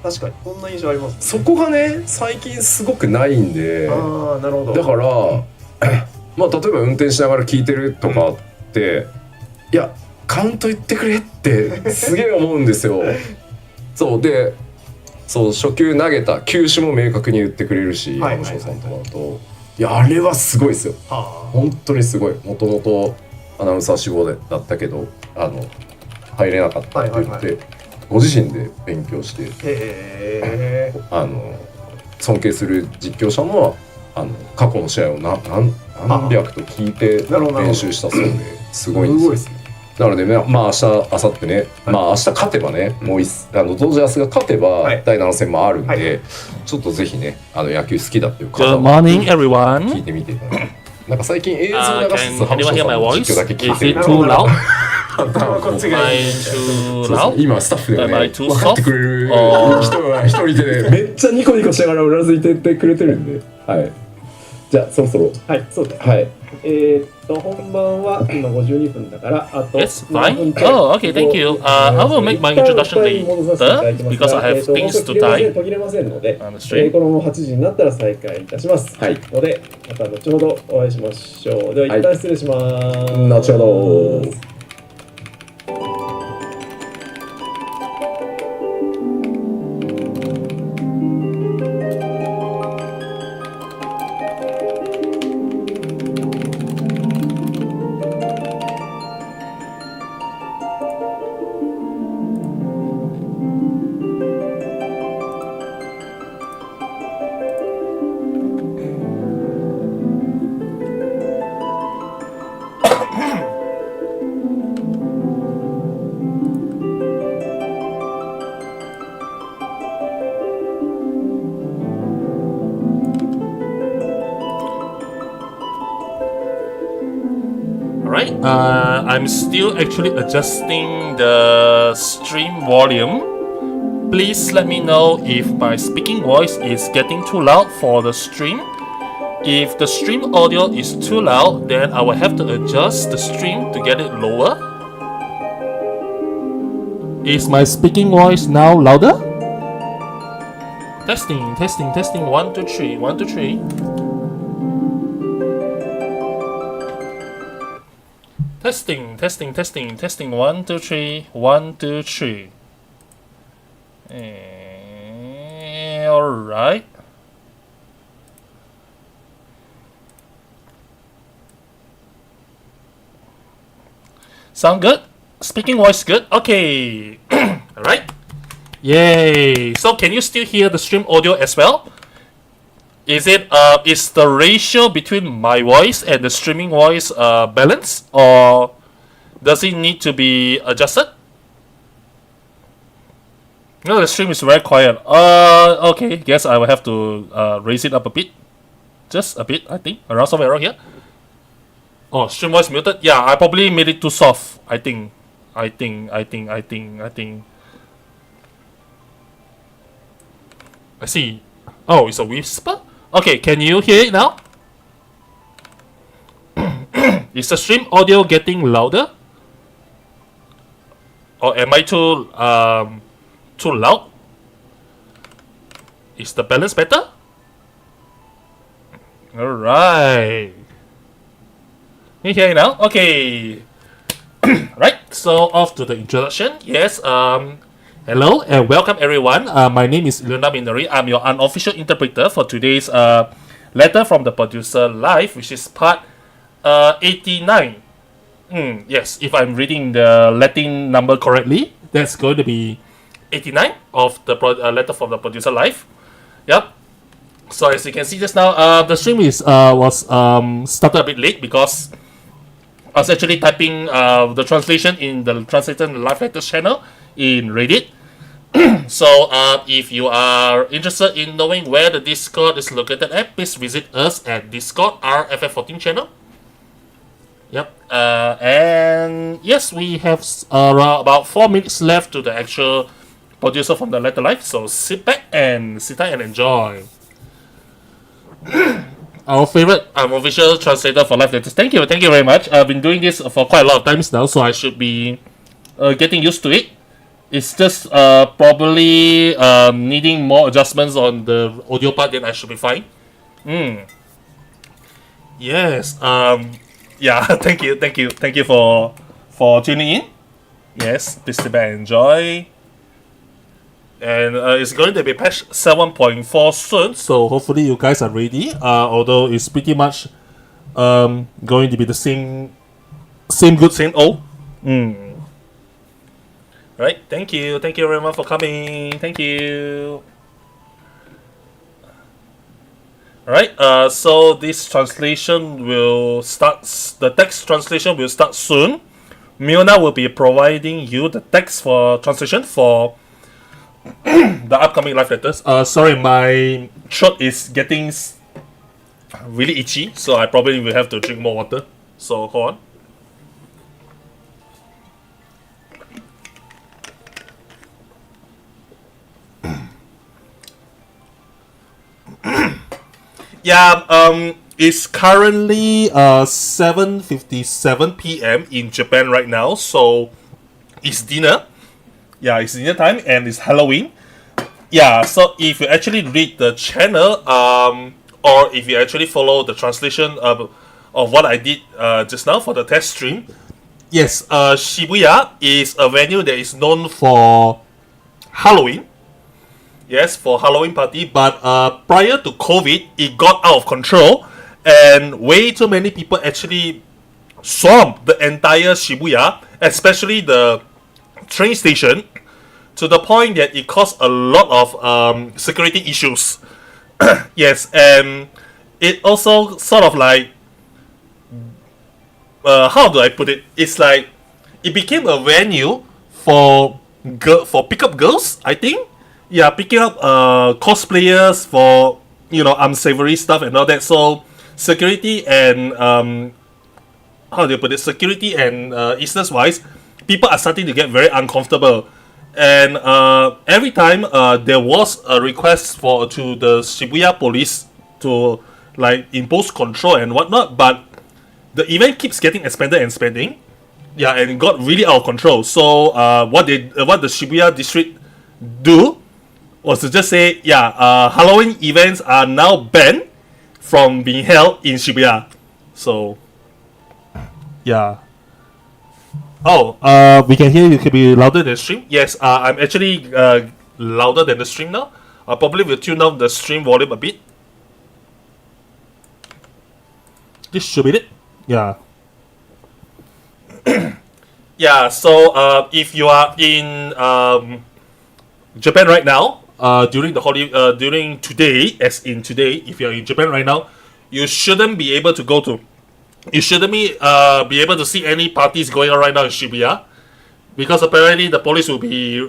確かにこんな印象ありますね。そこがね最近すごくないんで、なるほど。だからまあ例えば運転しながら聞いてるとかって、いやカウント言ってくれってすげえ思うんですよ。そうで、そう初球投げた球種も明確に言ってくれるし、山椒さんとかだと、いやあれはすごいですよ。本当にすごい。もともとアナウンサー志望だったけど入れなかったって言って、ご自身で勉強して、尊敬する実況者も過去の試合を何百と聞いて練習したそうですごいんですよ。なので、まあ明日明後日ね、まあ明日勝てばね、もうドジャースが勝てば第7戦もあるんで、ちょっとぜひね野球好きだっていう方は聞いてみていただきたい。なんか最近映像流しつつハムショーさんの実況だけ聞いてる。今スタッフでね分かってくれる人が一人いてねめっちゃニコニコしながらうなずいてってくれてるんで、はい。じゃあそろそろそうです。はい。本番は今52分だからあと It's fine. Oh, okay, thank you. I will make my introduction later because I have things to type 途切れませんので、on the stream. この8時になったら再開いたします。のでまた後ほどお会いしましょう。では一旦失礼します。後ほど。I'm still actually adjusting the stream volume. Please let me know if my speaking voice is getting too loud for the stream. If the stream audio is too loud, then I will have to adjust the stream to get it lower. Is my speaking voice now louder? Testing. 1, 2, 3. 1, 2, 3. Testing. 1, 2, 3. 1, 2, 3. Alright. Sound good? Speaking voice good? Okay. Alright. Yay. So can you still hear the stream audio as well? Is the ratio between my voice and the streaming voice balanced, or does it need to be adjusted? No, the stream is very quiet. Okay, guess I will have to raise it up a bit. Just a bit, I think. Around somewhere around here. Oh, stream voice muted? Yeah, I probably made it too soft. I think. I see. Oh, it's a whisper? Okay, can you hear it now? Is the stream audio getting louder? Or am I too loud? Is the balance better? Alright. Can you hear it now? Okay. Right, so off to the introduction. Yes, hello and welcome everyone. My name is Iluna Minori. I'm your unofficial interpreter for today's letter from the producer live, which is part 89. Yes, if I'm reading the Latin number correctly, that's going to be 89 of the letter from the producer live. Yep. So as you can see just now, the stream was started a bit late because I was actually typing the translation in the translated live letters channel in Reddit. So if you are interested in knowing where the Discord is located at, please visit us at Discord, our FF14 channel. Yep. And yes, we have about 4 minutes left to the actual producer from the letter live. So sit back and sit tight and enjoy. Our favorite official translator for live letters. Thank you very much. I've been doing this for quite a lot of times now, so I should be getting used to it. It's just probably needing more adjustments on the audio part, then I should be fine. Yes. Yeah. Thank you for tuning in. Yes. Please sit back and enjoy. And it's going to be patch 7.4 soon, so hopefully you guys are ready. Although it's pretty much going to be the same good, same old. Right. Thank you very much for coming. Thank you. Alright, so this translation will start, the text translation will start soon. Miona will be providing you the text for translation for the upcoming live letters. Sorry, my throat is getting really itchy, so I probably will have to drink more water. So, hold on. Yeah, it's currently 7:57 p.m. in Japan right now, so it's dinner. Yeah, it's dinner time and it's Halloween. Yeah, so if you actually read the channel, or if you actually follow the translation of what I did just now for the test stream, yes, Shibuya is a venue that is known for Halloween. Yes, for Halloween party, but prior to COVID, it got out of control, and way too many people actually swamped the entire Shibuya, especially the train station, to the point that it caused a lot of security issues. Yes, and it also sort of like, how do I put it? It's like it became a venue for pickup girls, I think. Yeah, picking up cosplayers for, you know, unsavory stuff and all that. So security and how do you put it? Security and instance wise, people are starting to get very uncomfortable. And every time there was a request to the Shibuya police to like impose control and whatnot, but the event keeps getting expanded and expanding. Yeah, and it got really out of control. So what the Shibuya district do was to just say, yeah, Halloween events are now banned from being held in Shibuya. So, yeah. Oh, we can hear you. Can be louder than the stream. Yes, I'm actually louder than the stream now. I probably will tune down the stream volume a bit. This should be it. Yeah. Yeah. So, if you are in Japan right now, during the holiday, during today, as in today, if you're in Japan right now, you shouldn't be able to you shouldn't be able to see any parties going on right now in Shibuya, because apparently the police will be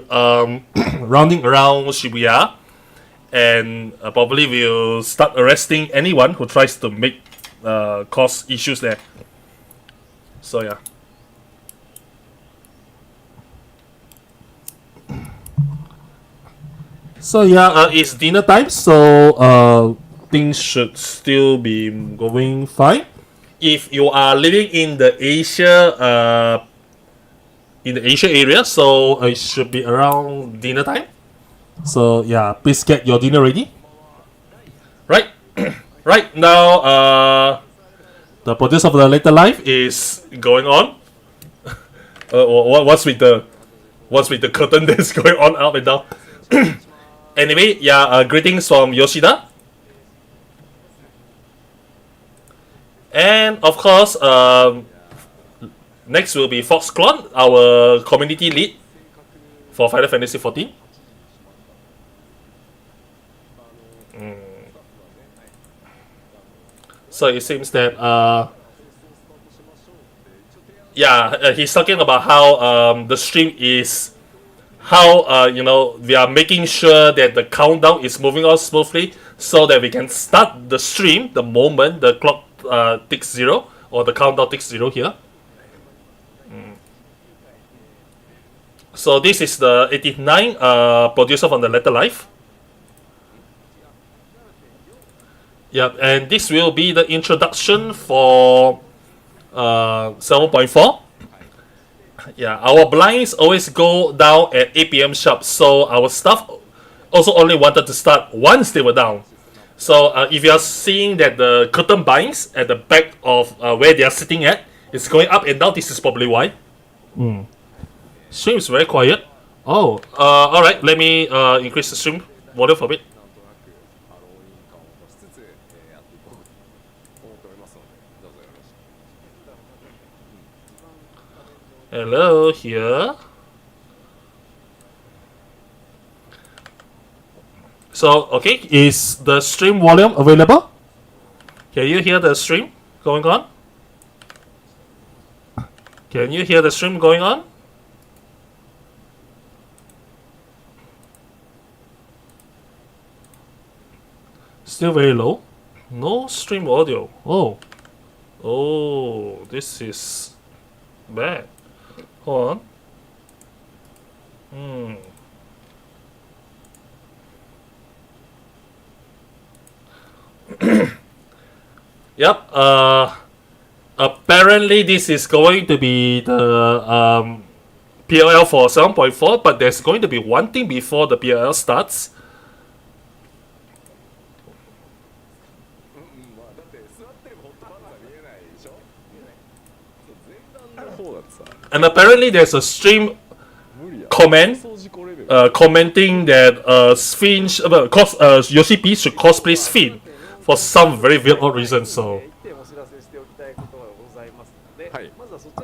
rounding around Shibuya, and probably will start arresting anyone who tries to make cause issues there. So yeah. So yeah, it's dinner time, so things should still be going fine. If you are living in the Asia area, so it should be around dinner time. So yeah, please get your dinner ready. Right, right now, the produce of the later life is going on. What's with the curtain that's going on up and down? Anyway, yeah, greetings from Yoshida. And of course, next will be Foxclon, our community lead for Final Fantasy 14. So it seems that, he's talking about how the stream is, how we are making sure that the countdown is moving on smoothly, so that we can start the stream the moment the clock ticks 0, or the countdown ticks 0 here. So this is the 89 producer from the Letter Life. Yep, and this will be the introduction for 7.4. Yeah, our blinds always go down at 8 p.m. sharp, so our staff also only wanted to start once they were down. So if you are seeing that the curtain blinds at the back of where they are sitting at is going up and down, this is probably why. Stream is very quiet. Oh, alright, let me increase the stream volume for a bit. Hello, here. So, okay, is the stream volume available? Can you hear the stream going on? Can you hear the stream going on? Still very low. No stream audio. Oh. Oh, this is bad. Hold on. Yep. Apparently this is going to be the PLL for 7.4, but there's going to be one thing before the PLL starts. And apparently there's a stream comment commenting that Yoshi P should cosplay Sphin for some very weird reason. So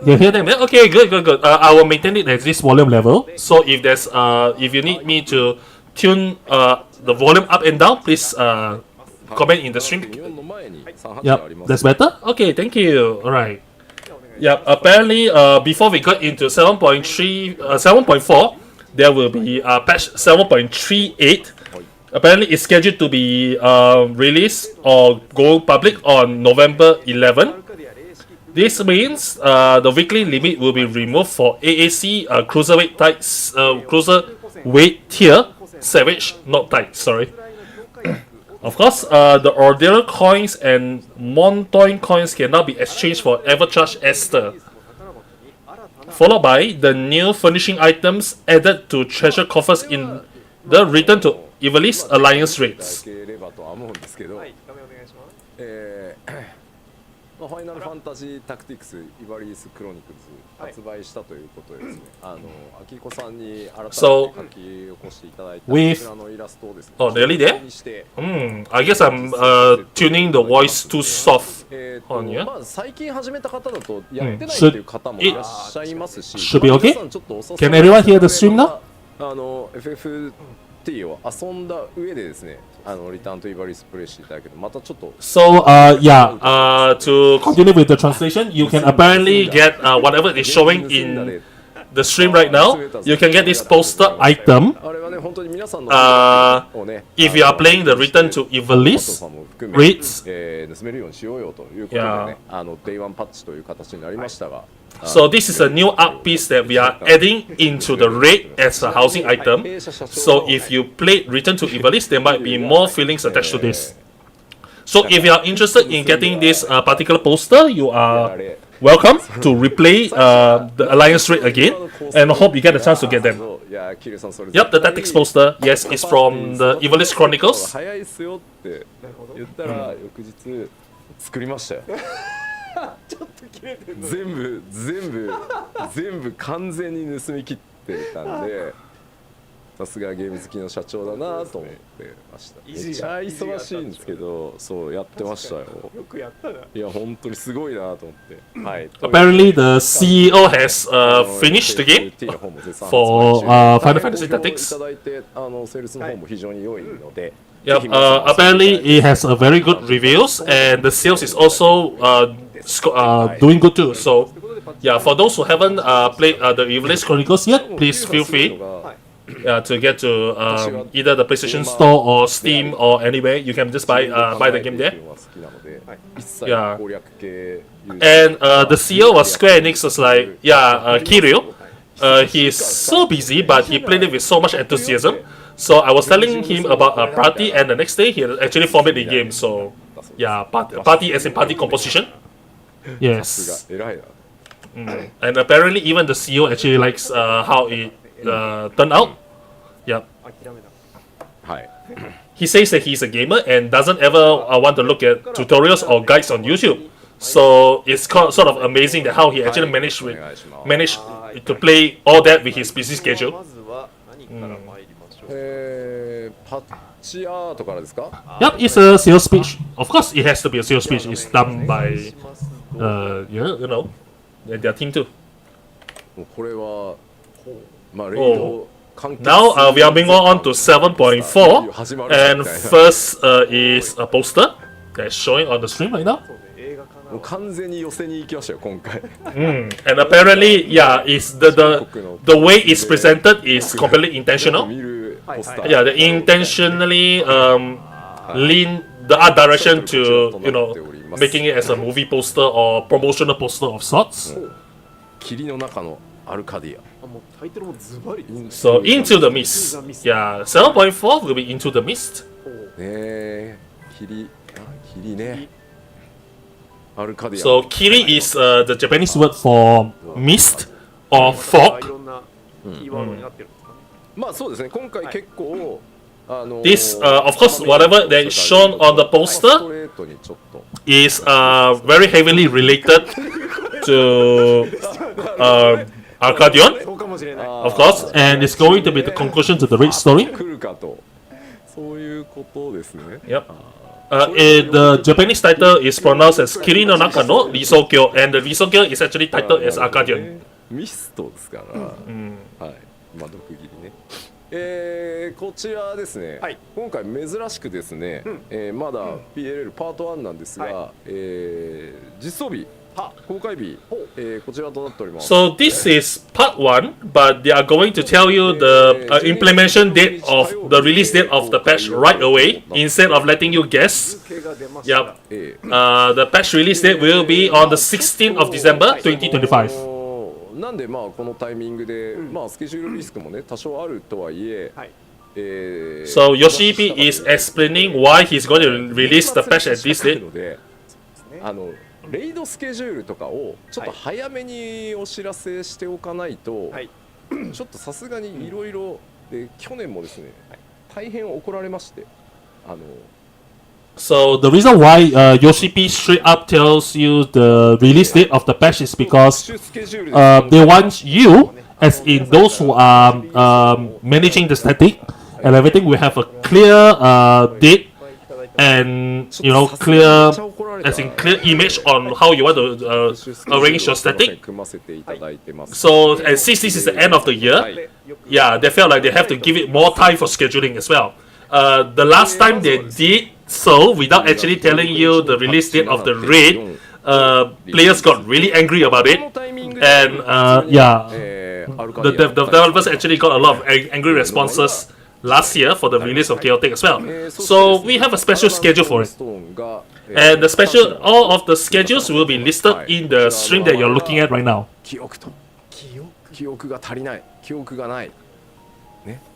you hear them? Okay, good. I will maintain it at this volume level. So if there's if you need me to tune the volume up and down, please comment in the stream. Yep, that's better. Okay, thank you. All right. Yeah, apparently before we got into 7.4, there will be patch 7.38. Apparently it's scheduled to be released or go public on November 11. This means the weekly limit will be removed for AAC cruiserweight cruiserweight tier Savage, not tight, sorry. Of course, the Ordinary coins and Montoin coins cannot be exchanged for Evercharge Esther. Followed by the new furnishing items added to treasure coffers in the Return to Evilist Alliance raids. ファイナルファンタジータクティクスイバリースクロニクルズ発売したということでですね、あきこさんに改めて書き起こしていただいたこちらのイラストをですね。Oh, really there? I guess I'm tuning the voice too soft on you. まあ最近始めた方だとやってないという方もいらっしゃいますし、Should be okay? Can everyone hear the stream now? FF14 を遊んだ上でですね、リターンとイバリスプレイしていただけど、またちょっと。So to continue with the translation, you can apparently get whatever is showing in the stream right now. You can get this poster item. If you are playing the Return to Evilist raids. So this is a new art piece that we are adding into the raid as a housing item. So if you played Return to Evilist, there might be more feelings attached to this. So if you are interested in getting this particular poster, you are welcome to replay the Alliance raid again, and I hope you get a chance to get them. Yep, the Tactics poster, yes, is from the Evilist Chronicles. 全部完全に盗み切ってたんで、さすがゲーム好きの社長だなと思ってました。めっちゃ忙しいんですけど、そうやってましたよ。よくやったな。いや本当にすごいなと思って。はい。Apparently, the CEO has finished the game for Final Fantasy Tactics. いただいてセールスの方も非常に良いので。Yep, apparently it has a very good reviews, and the sales is also doing good too. So, yeah, for those who haven't played the Evilist Chronicles yet, please feel free to get to either the PlayStation Store or Steam or anywhere. You can just buy the game there. Yeah, and the CEO of Square Enix was like, Kiryu. He is so busy, but he played it with so much enthusiasm. So I was telling him about a party, and the next day he actually formed the game. So yeah, party as in party composition. Yes. And apparently even the CEO actually likes how it turned out. Yep. はい He says that he's a gamer and doesn't ever want to look at tutorials or guides on YouTube. So it's sort of amazing that how he actually managed to play all that with his busy schedule. パッチアートからですか Yep, it's a sales speech. Of course, it has to be a sales speech. It's done by, you know, their team too. もうこれはまあレイド Now we are moving on to 7.4, and first is a poster that's showing on the stream right now. もう完全に寄せに行きましたよ今回 And apparently, yeah, it's the way it's presented is completely intentional. 見るポスター Yeah, they intentionally lean the art direction to, you know, making it as a movie poster or promotional poster of sorts. 霧の中のアルカディア So Into the Mist. Yeah, 7.4 will be Into the Mist. ねえ霧ねアルカディア So Kiri is the Japanese word for mist or fog. まあそうですね今回結構This, of course, whatever that is shown on the ス poster トレートにちょっと is very heavily related to Arcadion, of course, and it's going to be the conclusion to the Red story. 来るかとそういうことですね Yep. The Japanese title is pronounced as Kiri no Naka no Risokyo, and the Risokyo is actually titled as Arcadion. ミストですから、はいまあ毒斬りねこちらですね、今回珍しくですね、まだ PLL パート1なんですが、実装日公開日、こちらとなっております。 So this is part 1, but they are going to tell you the implementation date of the release date of the patch right away instead of letting you guess. Yep. The patch release date will be on the 16th of December 2025. なんでまあこのタイミングで、まあスケジュールリスクもね多少あるとはいえ、So Yoshi-P is explaining why he's going to release the patch at this date. レイドスケジュールとかをちょっと早めにお知らせしておかないと、ちょっとさすがにいろいろで去年もですね、大変怒られまして、So the reason why Yoshi-P straight up tells you the release date of the patch is because they want you, as in those who are managing the static and everything, will have a clear date and clear image on how you want to arrange your static. So and since this is the end of the year, yeah, they felt like they have to give it more time for scheduling as well. The last time they did so without actually telling you the release date of the raid, players got really angry about it, and the developers actually got a lot of angry responses last year for the release of Chaotic as well. So we have a special schedule for it, and all of the schedules will be listed in the stream that you're looking at right now. 記憶が足りない記憶がない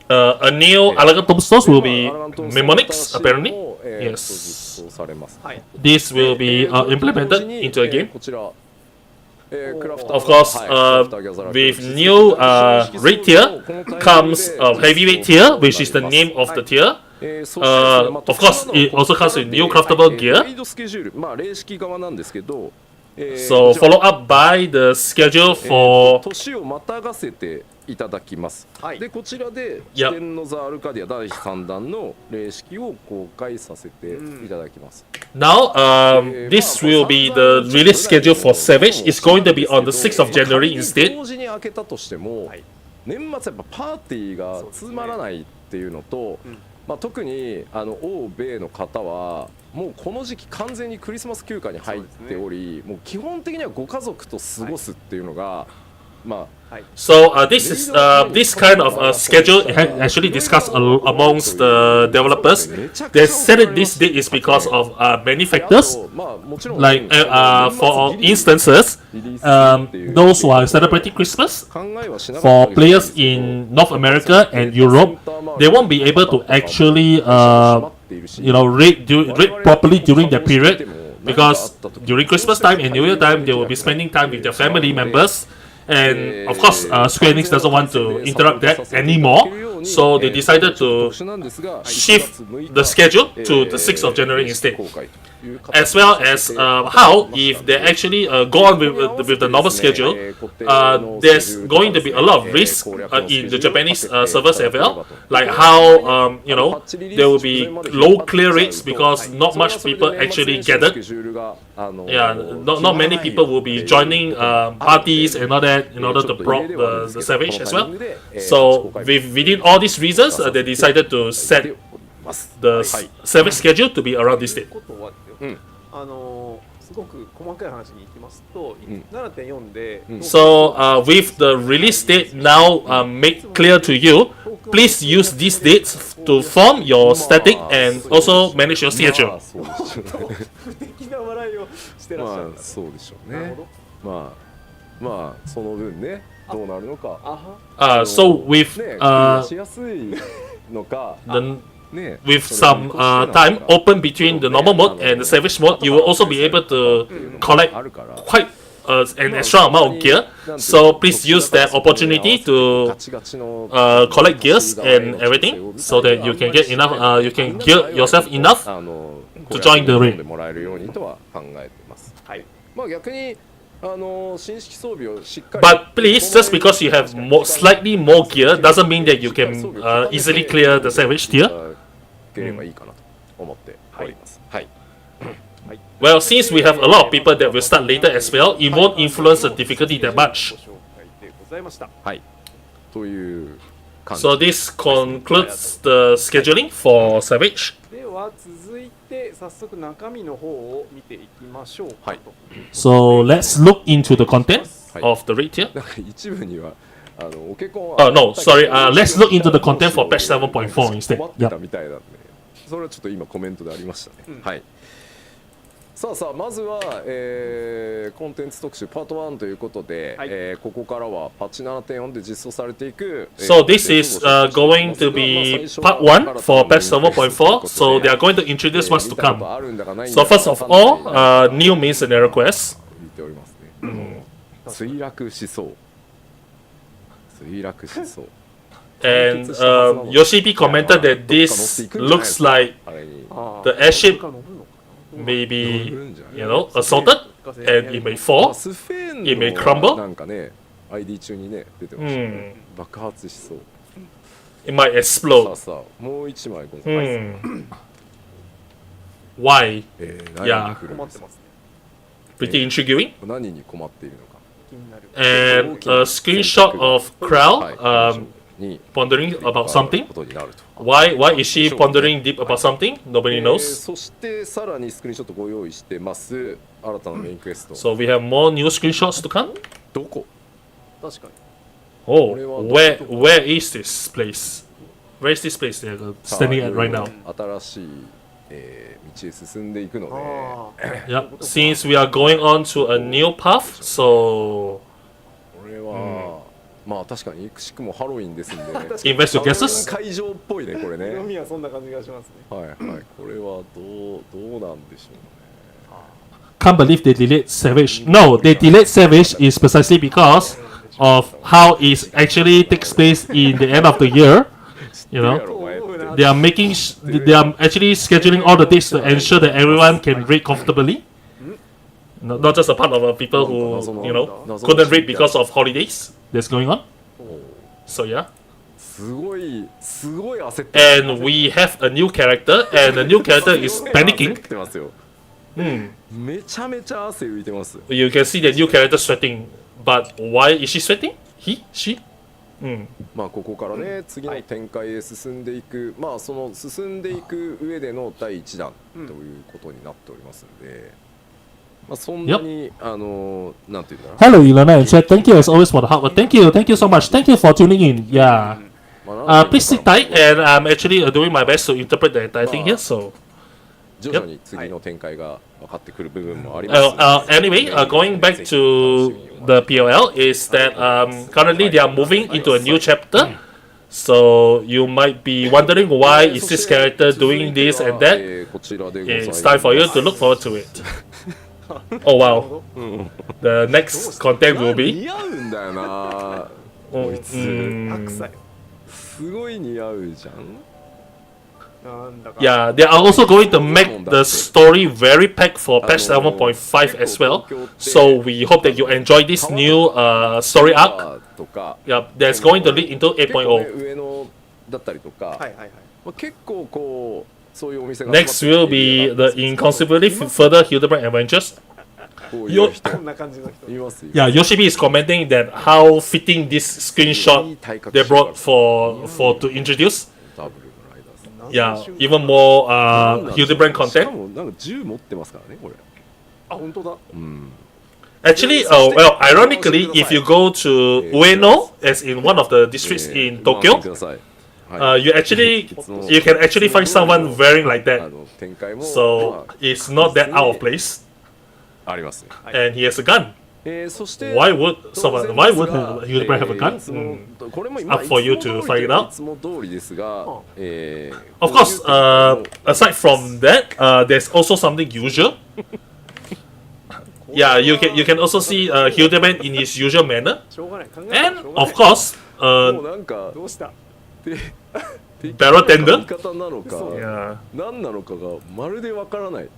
A new Alagatom stores will be mnemonics, apparently. Yes. This will be implemented into a game. Of course, with new raid tier comes heavyweight tier, which is the name of the tier. Of course, it also comes with new craftable gear. So follow up by the schedule for 年をまたがせていただきます。でこちらで四天の座アルカディア第3弾の霊式を公開させていただきます。Now, this will be the release schedule for Savage. It's going to be on the 6th of January instead. 同時に開けたとしても、年末やっぱパーティーがつまらないっていうのと、まあ特に欧米の方はもうこの時期完全にクリスマス休暇に入っており、もう基本的にはご家族と過ごすっていうのが、まあ。So this kind of schedule actually discussed amongst the developers. They said that this date is because of many factors. Like for instances, those who are celebrating Christmas, for players in North America and Europe, they won't be able to actually raid properly during that period because during Christmas time and New Year time, they will be spending time with their family members. And of course, Square Enix doesn't want to interrupt that anymore, so they decided to shift the schedule to the 6th of January instead. As well as how, if they actually go on with the normal schedule, there's going to be a lot of risk in the Japanese servers as well. Like how, there will be low clear rates because not much people actually gathered. Yeah, not many people will be joining parties and all that in order to probe the Savage as well. So within all these reasons, they decided to set the Savage schedule to be around this date. すごく細かい話に行きますと、7.4 で So with the release date now made clear to you, please use these dates to form your static and also manage your schedule. 不敵な笑いをしてらっしゃる。まあそうでしょうね。まあその分ねどうなるのか。So with しやすいのか。with some time open between the normal mode and the savage mode, you will also be able to collect quite an extra amount of gear. So please use that opportunity to collect gears and everything, so that you can get enough. You can gear yourself enough to join the raid. もらえるようにとは考えてます。はい。まあ逆に新式装備をしっかり。But please, just because you have slightly more gear doesn't mean that you can easily clear the savage tier. ければいいかなと思っております。はい。Well, since we have a lot of people that will start later as well, it won't influence the difficulty that much. はい。という感じ。So this concludes the scheduling for Savage. では続いて早速中身の方を見ていきましょうかと。So let's look into the content of the raid tier. なんか一部にはオケコンは。No, sorry. Let's look into the content for patch 7.4 instead. 困ってたみたいなんで。それはちょっと今コメントでありましたね。はい。さあまずは、コンテンツ特集パート1ということで、ここからはパッチ 7.4 で実装されていく。So this is going to be part 1 for patch 7.4. So they are going to introduce what's to come. So first of all, new main scenario quests. 見ておりますね。墜落しそう。And Yoshi-P commented that this looks like the airship may be, assaulted, and it may fall, it may crumble. なんかね、ID 中にね出てましたね。爆発しそう。It might explode. さあもう一枚ございます。Why? 何 Pretty intriguing. 何に困っているのか。 And a screenshot of Crow pondering about something. Why is she pondering deep about something? Nobody knows. そしてさらにスクリーンショットご用意してます。新たなメインクエスト。So we have more new screenshots to come. どこ？確かに。Oh, where is this place? Where is this place they're standing at right now? 新しい道へ進んでいくので。Yeah, since we are going on to a new path, so これはまあ確かにくしくもハロウィンですんで。invest your guesses. 会場っぽいねこれね。色味はそんな感じがしますね。はいはい。これはどうなんでしょうね。 Can't believe they delayed Savage. No, they delayed Savage is precisely because of how it actually takes place in the end of the year. They are actually scheduling all the dates to ensure that everyone can read comfortably. Not just a part of people who couldn't read because of holidays that's going on. So yeah. すごい焦って。 And we have a new character, and the new character is panicking. めちゃめちゃ汗浮いてます。 You can see the new character sweating, but why is she sweating? He? She? まあここからね次の展開へ進んでいく、まあその進んでいく上での第一弾ということになっておりますので、まあそんなになんていうんだろう。 Hello, Ilona and chat. Thank you as always for the hard work. Thank you so much. Thank you for tuning in. Yeah. Please sit tight, and I'm actually doing my best to interpret the entire thing here. So. 徐々に次の展開が分かってくる部分もあります。Anyway, going back to the POL is that currently they are moving into a new chapter. So you might be wondering why is this character doing this and that. It's time for you to look forward to it. Oh wow. The next content will be 似合うんだよなこいつすごい似合うじゃん Yeah, they are also going to make the story very packed for patch 7.5 as well. So we hope that you enjoy this new story arc. Yeah, that's going to lead into 8.0. 上野だったりとか結構こうそういうお店が Next will be the inconceivably further Hildebrand adventures. こういう人こんな感じの人。います Yeah, Yoshibi is commenting that how fitting this screenshot they brought for to introduce. ダブルのライダーさん Yeah, even more Hildebrand しか content. もなんか銃持ってますからねこれあ、本当だ。うん Actually, well, ironically, if you go to Ueno, as in one of the districts in ご覧 Tokyo, ください you can actually find someone wearing like あ that. の展開も So it's not that out of place, ありますね and he has a gun. そして Why would Hildebrand have a gun? そのこれも Up for you to find it out. いつも通りですが Of course, aside from that, there's also something usual. Yeah, you can also see Hildebrand in his usual manner, しょうがない。考えたら and しょうがない of course, もうなんかどうしたBarrel 言い tender. 方なのか Yeah. 何なのかがまるでわからない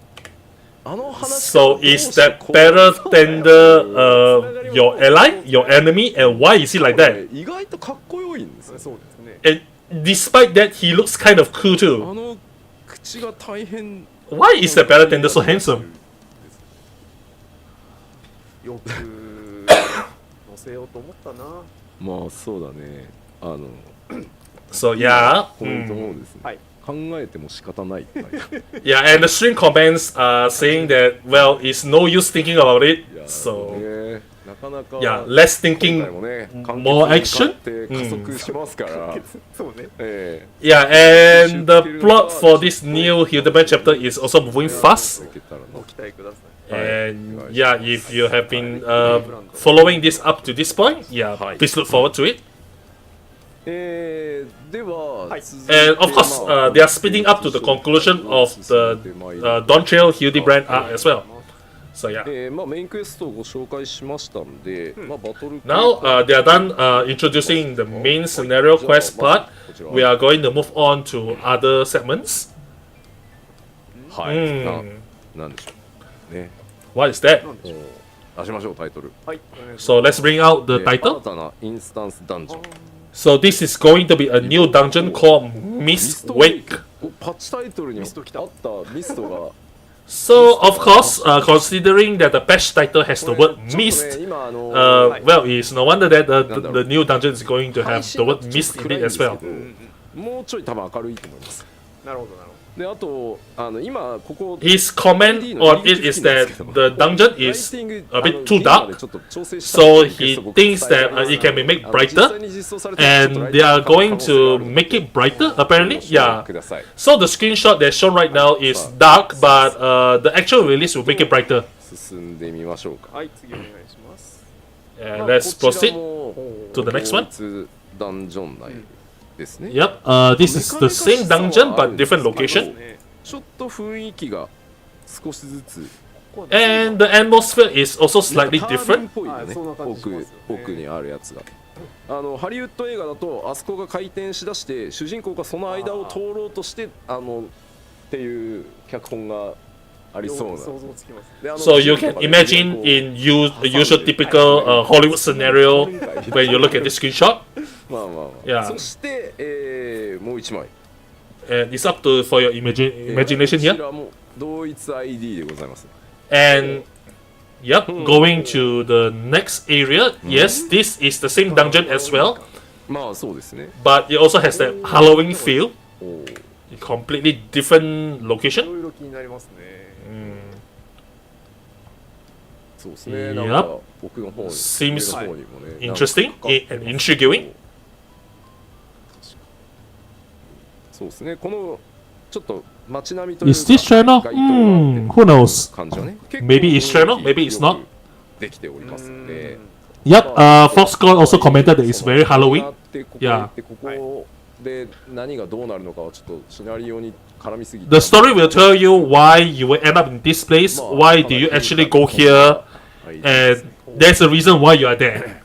あの話 So is that barrel tender your ally, your enemy, and why is he like that? 意外とかっこよいんですよそうですね。 And despite that, he looks kind of cool あ too. の口が大変 Why is the barrel tender so handsome? よく乗せようと思ったな。まあそうだねあの So yeah, コメントもですね、はい。考えても仕方ないって書いてある yeah, and the stream comments are saying that well, it's no use thinking about it. いや So ねなかなか yeah, less 今回 thinking. もね more action？って加速しますから、そうね。Yeah, and the plot for this new Hildebrand chapter is also moving fast. いけたらなご期待ください。 And yeah, if you have been following this up to this point, yeah, please look forward to it. では、はい And of course, they are speeding up to the conclusion of the Dawn Trail Hildebrand arc as well. So yeah. まあメインクエストをご紹介しましたんで、まあバトル Now they are done introducing the main scenario quest part. We are going to move on to other segments. はい、うんなんでしょうね。 What is that? 出しましょうタイトル。はい。お願いし So let's bring out the 新 title. たなインスタンスダンジョン。 So this is going to be a new dungeon called Mist Wake. パッチタイトルにあったミストが So of course, considering that the patch title has the word ちょっとね mist, 今well, it's no wonder that the new dungeon is going to have the word mist in it as well. もうちょい多分明るいと思います。ます。なるほどなるほど。であと今ここ His comment on it is that the dungeon is a bit too dark, so he thinks that it can be made brighter, and they are going to make it brighter apparently. Yeah. So the screenshot that's shown right now is dark, but the actual release will make it brighter. 進んでみましょうか。はい、次お願いします。 And let's proceed to the next one. ダンジョン内ですね。 Yep. This is the same dungeon but different location, ちょっと雰囲気が少しずつ and the atmosphere is also slightly タービン different. っぽいよね。そんな感じしますよね奥にあるやつが。ハリウッド映画だとあそこが回転しだして主人公がその間を通ろうとしてっていう脚本がありそうな。想像つきます。で So you can imagine in usual typical Hollywood scenario when you look at this screenshot. まあまあまあ。 Yeah. そして、もう一枚。 And it's up to for your imagination こち here. らも同一 ID でございます。 And yep, going to the next area. Yes, this is the same dungeon as well, まあそうですね。 but it also has that Halloween feel. おー Completely different い location. ろいろ気になりますね。そうですね。 Yep. なんか奥の方に Seems 上の方にもね Interesting and intriguing. そうですね。このちょっと街並みというか Is this China? 街灯があって Who knows? 感じはね。結構 Maybe it's China, maybe it's not. できておりますので。 Yep, Foxconn also commented that it's very Halloween. ってここ行ってここで何がどうなるのかはちょっとシナリオに絡みすぎて The story will tell you why you will end up in this place, why do you actually go here, and there's a reason why you are there.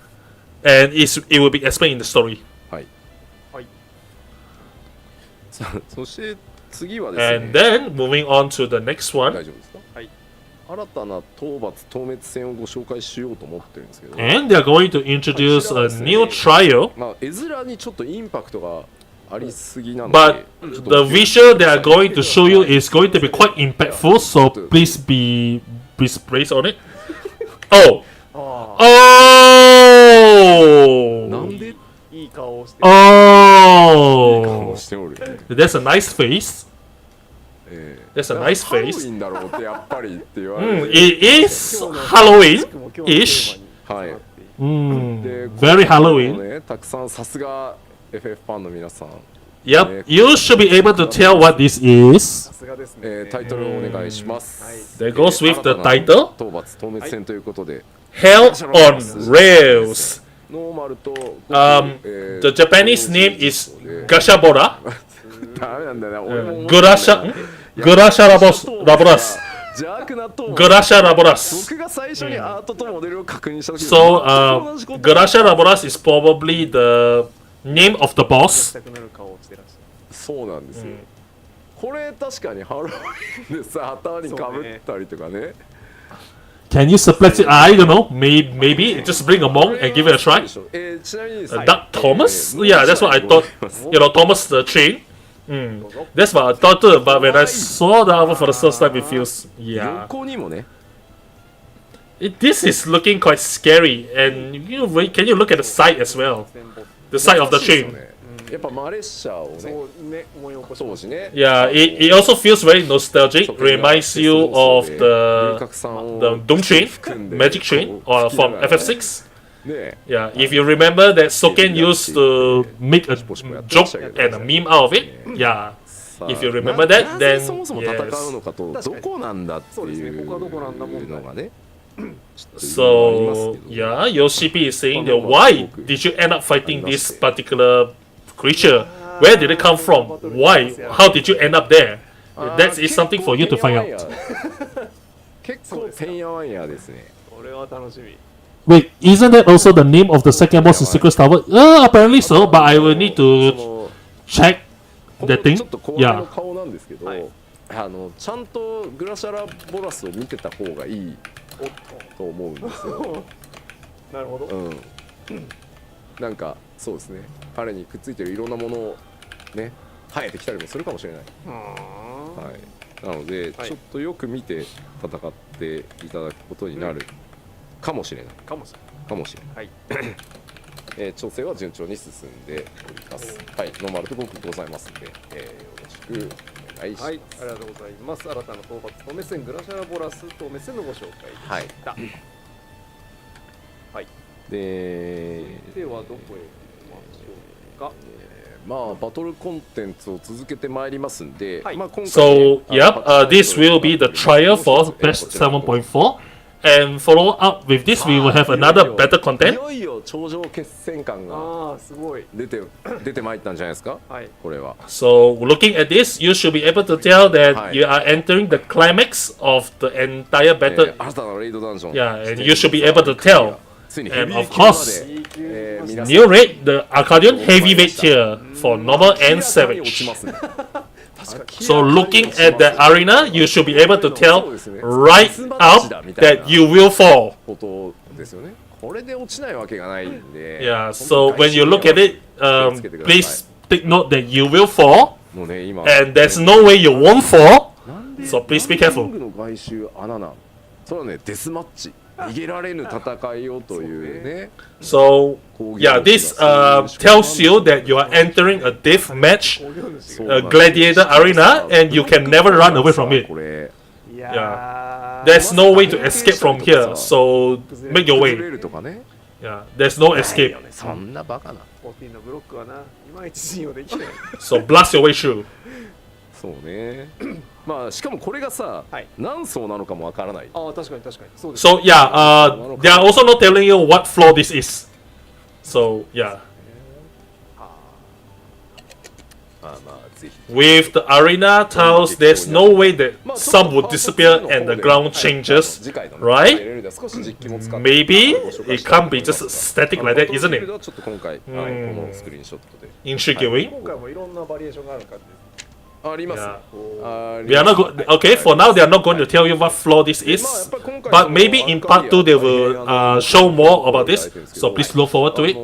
And it will be explained in the story. はいそして次はですね And then, moving on to the next 大 one. 丈夫ですか新たな討伐討滅戦をご紹介しようと思ってるんですけど And they're going to introduce a new trial. まあ絵面にちょっとインパクトがありすぎなの But でちょっ the と visual they are going to show you is going to be quite impactful, so please brace on it. Oh! なん Oh! でいい顔をして顔 Oh! をしておる That's a nice face. That's a nice ハロウィ face. ンだろうってやっぱりって言われ Mm, て it is Halloween-ish. はい Mm, で very この Halloween. ねたくさんさすが FF ファンの皆さん Yep, you should be able to tell what this is. さすがですねタイトルをお願いします。 That goes with the 新たな title. 討伐討滅戦ということで、 Hell on Rails. ノーマルと The Japanese name is Gashabora. ダメなんだよな。俺も思う Gurasha Laboras. 邪悪な討伐 Gurasha Laboras. 僕が最初にアートとモデルを確認した時 So, Gurasha Laboras is probably the name of the し boss. たくなる顔をしてらっしゃそうなんですよ。これ確かにハロウィンでさ頭にかぶったりとかね。 Can you suppress it? I don't know. Maybe just bring a monk and give it a try. ちなみにですね That Thomas? Yeah, that's what I thought. You know, Thomas the Chain. That's what I thought too. But when I saw the album for the first time, it feels 横にもね。 This is looking quite scary. And can you look at the side as well? る戦没 The side of the そう chain. ねやっぱマレッシャーをね。そうね思い起こし当時ね。 Yeah, it also feels very nostalgic. Reminds you of the Doom Chain, Magic Chain, or from FF6. ね Yeah, if you remember that Soken used to make a joke and a meme out of it. Yeah, さあ if you remember that, な then ぜそもそも戦う yes. のかとどこなんだっていうのがね。 So yeah, Yoshi-P is saying that why did you end up fighting this particular creature? Where did it come from? Why? How did you end up there? That is something for you to find out. 結構てんやわんやですね。これは楽しみ Wait, isn't that also the name of the second boss in Secret Tower? Apparently so, but I will need そ to の check こ that の thing. ちょっと怖めの Yeah. 顔なんですけど、はいちゃんとグラシャラボラスを見てた方がいいおっと思うんですよ。となるほどうん。なんかそうですね。彼にくっついてるいろんなものをね生えてきたりもするかもしれない。はい。なので、はいちょっとよく見て戦っていただくことになるかもしれない。かもしれかもしれない。調整は順調に進んでおります。はい。ノーマルとごくございますので、よろしくお願いします。ないはいありがとうございます新たな討伐とメセングラシャラボラスとメセンのご紹介でしたはいで、ではどこへ行きましょうかまあバトルコンテンツを続けてまいりますんで、はいまあ今回 So, yep, this will be the trial for patch 7.4. And follow up with this, we will have another better い content. よいよ頂上決戦感がああすごい出てまいったんじゃないですか。はいこれは。 So, looking at this, you should be able to tell that Hi. you are entering the climax of the entire battle. 新たなレイドダンジョン。 Yeah, and you should be able to tell. ついに And ヘビー of 級ま course, で、いい級皆さん New rate, the Arcadion heavyweight tier for normal and 明らかに落ち savage. ますね。 So, looking at the arena, you should be able to tell right out that you will fall. ことですよね。これで落ちないわけがないんで。 Yeah, so when you look at it, please take note that you will fall, もうね今。 and there's no way you won't fall. なんで So please be キン careful. グの外周穴なん。それはねデスマッチ。逃げられぬ戦いをというね。 So, yeah, this tells you that you are entering a death match, 工業主が a gladiator arena, and you can never run away from it. これいや There's no way to escape from here, so make your 崩 way. れるとかね。 Yeah, there's no escape. そんなバカな。 14のブロックはないまいち信用できない So blast your way through. そうね。まあしかもこれがさ、はい何層なのかもわからない。ああ確かにそうです So yeah, they are also not telling you what floor this is. So yeah, with the arena tiles, there's no way that some would disappear and the ground changes, right? Maybe it can't be just static like that, isn't it? ちょっと今回、このスクリーンショットで Intriguing. 今回もいろんなバリエーションがある感じです。あります。 We are not okay, for now they are not going to tell you what floor this is, but maybe in part 2 they will show more about this, so please look forward to it.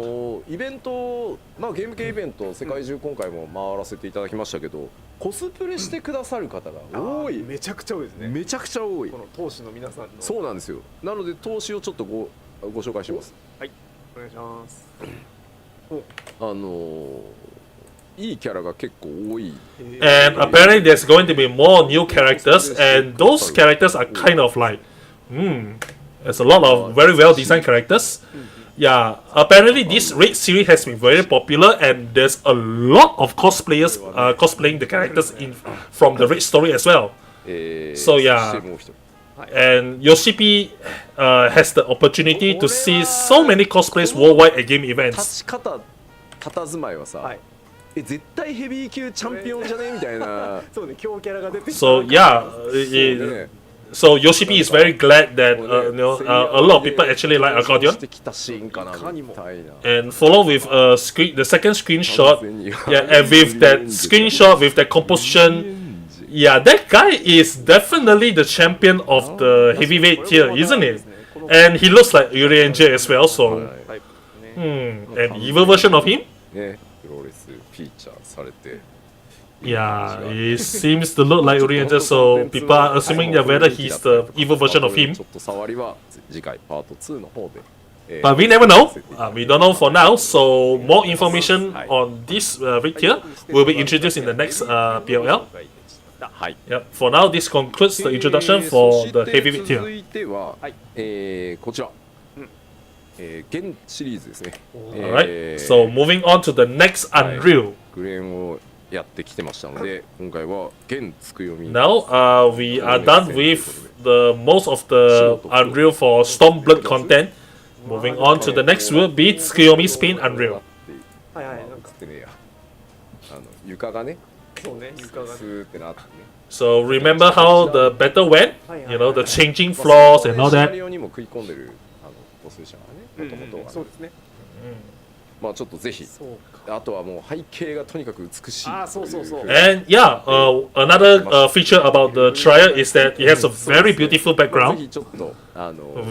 イベント、まあゲーム系イベント世界中今回も回らせていただきましたけど、コスプレしてくださる方が多い。めちゃくちゃ多いですね。めちゃくちゃ多い。この投資の皆さんの。そうなんですよ。なので投資をちょっとご紹介します。はい、お願いします。いいキャラが結構多い。And apparently there's going to be more new characters, and those characters are kind of like, there's a lot of very well designed characters. Yeah, apparently this raid series has been very popular, and there's a lot of cosplayers cosplaying the characters from the raid story as well. So yeah, and Yoshipi has the opportunity to see so many cosplays worldwide at game events. 立ち方、佇まいはさ、絶対ヘビー級チャンピオンじゃねみたいな。そうね、強キャラが出てきた。So yeah. So Yoshipi is very glad that a lot of people actually like Arcadion. And follow with the second screenshot. Yeah, and with that screenshot with that composition, yeah, that guy is definitely the champion of the heavyweight tier, isn't it? And he looks like Yuri NJ as well. So, an evil version of him. Yeah, he seems to look like Oriental, so people are assuming that whether he's the evil version of him. But we never know. We don't know for now, so more information on this rig here will be introduced in the next PLL. Yep. For now, this concludes the introduction for the heavyweight tier. Alright, so moving on to the next Unreal. Now we are done with the most of the Unreal for Stormblood content. Moving on to the next will be Tsukuyomi Spin Unreal. So remember how the battle went? You know, the changing floors and all that. まあちょっとぜひあとはもう背景がとにかく美しい。And yeah, another feature about the trial is that it has a very beautiful background,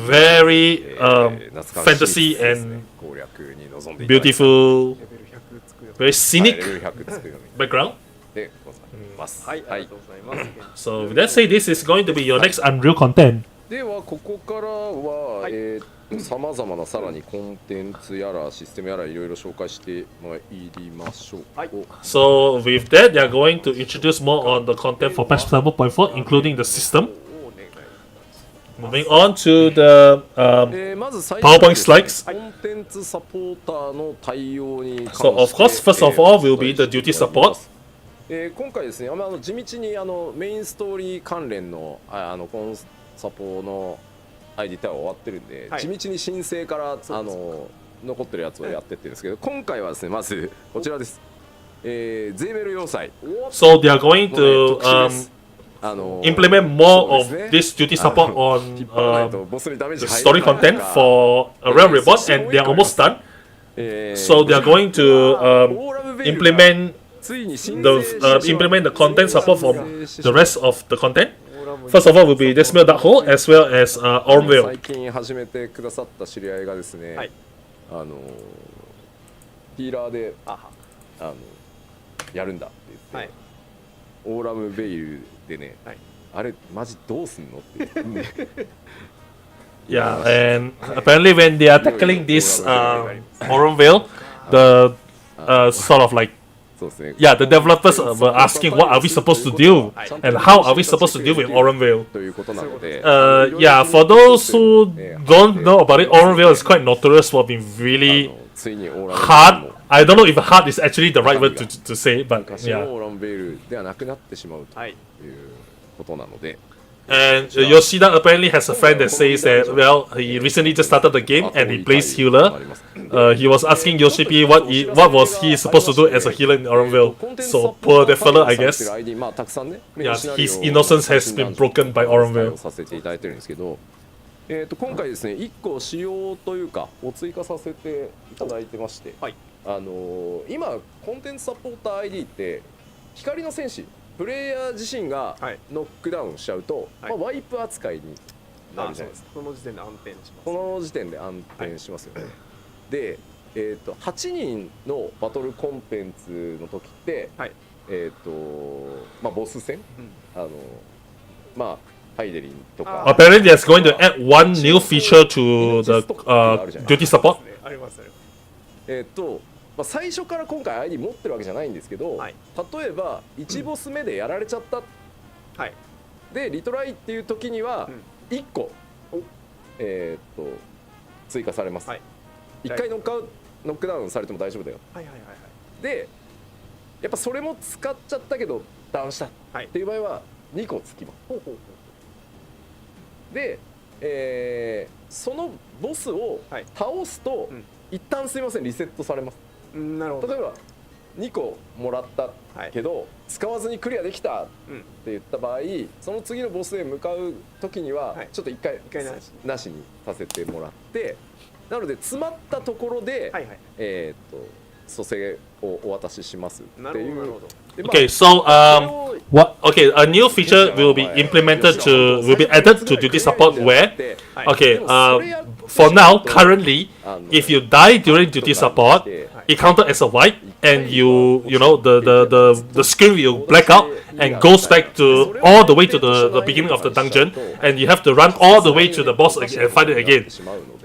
very fantasy and beautiful, very scenic background. So let's say this is going to be your next Unreal content. ではここからはさまざまなさらにコンテンツやらシステムやらいろいろ紹介してまいりましょう。So with that, they are going to introduce more on the content for patch 7.4, including the system. Moving on to the PowerPoint slides. So of course, first of all will be the duty support. 今回ですね、地道にメインストーリー関連のコンサポのエディターは終わってるんで、地道に申請から残ってるやつをやってってるんですけど、今回はですね、まずこちらです。ゼーメル要塞。So they are going to implement more of this duty support on the story content for a Realm Reborn, and they are almost done. So they are going to implement the content support for the rest of the content. First of all will be Desmond Dark Hole as well as Ormville. 最近始めてくださった知り合いがですね、ヒーラーでやるんだって言って、オーラムベイルでね、あれマジどうすんのって言って。Yeah, and apparently when they are tackling this Ormville, the sort of like yeah, the developers were asking what are we supposed to do and how are we supposed to deal with Orenville. Yeah, for those who don't know about it, Orenville is quite notorious for being really hard. I don't know if hard is actually the right word to say, but yeah. And Yoshida apparently has a friend that says that, well, he recently just started the game and he plays healer. He was asking Yoshi what was he supposed to do as a healer in Oronville. So poor that fella, I guess. Yeah, his innocence has been broken by Oronville. 今回ですね、1個仕様というかを追加させていただいてまして、はい、今コンテンツサポーター ID って光の戦士プレイヤー自身がノックダウンしちゃうと、はい、ワイプ扱いになるじゃないですか。その時点で暗転します。この時点で暗転しますよね。はい、で、8人のバトルコンテンツの時って、はい、ボス戦、ハイデリンとか。Apparently, there's going to add one new feature to the duty support. あります。最初から今回 ID 持ってるわけじゃないんですけど、はい、例えば1ボス目でやられちゃった、はい、でリトライっていう時には1個、追加されます、はい、1回ノックダウンされても大丈夫だよ、でやっぱそれも使っちゃったけどダウンしたっていう場合は2個つきます、で、そのボスを倒すと、一旦すいませんリセットされます。なるほど。例えば2個もらったけど、使わずにクリアできたって言った場合、その次のボスへ向かう時にはちょっと1回なしにさせてもらって、なので詰まったところで蘇生をお渡ししますっていう。Okay, so a new feature will be added to duty support where, for now, currently, if you die during duty support, it counted as a wipe, and the screen will black out and goes back to all the way to the beginning of the dungeon, and you have to run all the way to the boss and fight it again.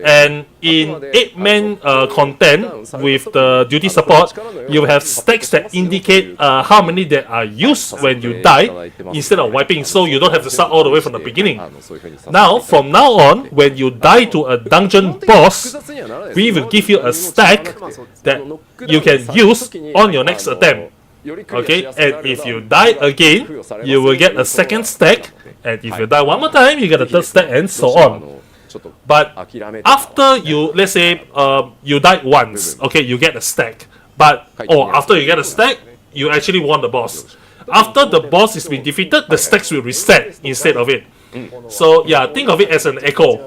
And in 8-man content with the duty support, you have stacks that indicate how many that are used when you die instead of wiping, so you don't have to start all the way from the beginning. Now, from now on, when you die to a dungeon boss, we will give you a stack that you can use on your next attempt. Okay, and if you die again, you will get a second stack, and if you die one more time, you get a third stack, and so on. But after you, let's say you died once, okay, you get a stack. But after you get a stack, you actually won the boss. After the boss has been defeated, the stacks will reset instead of it. So yeah, think of it as an echo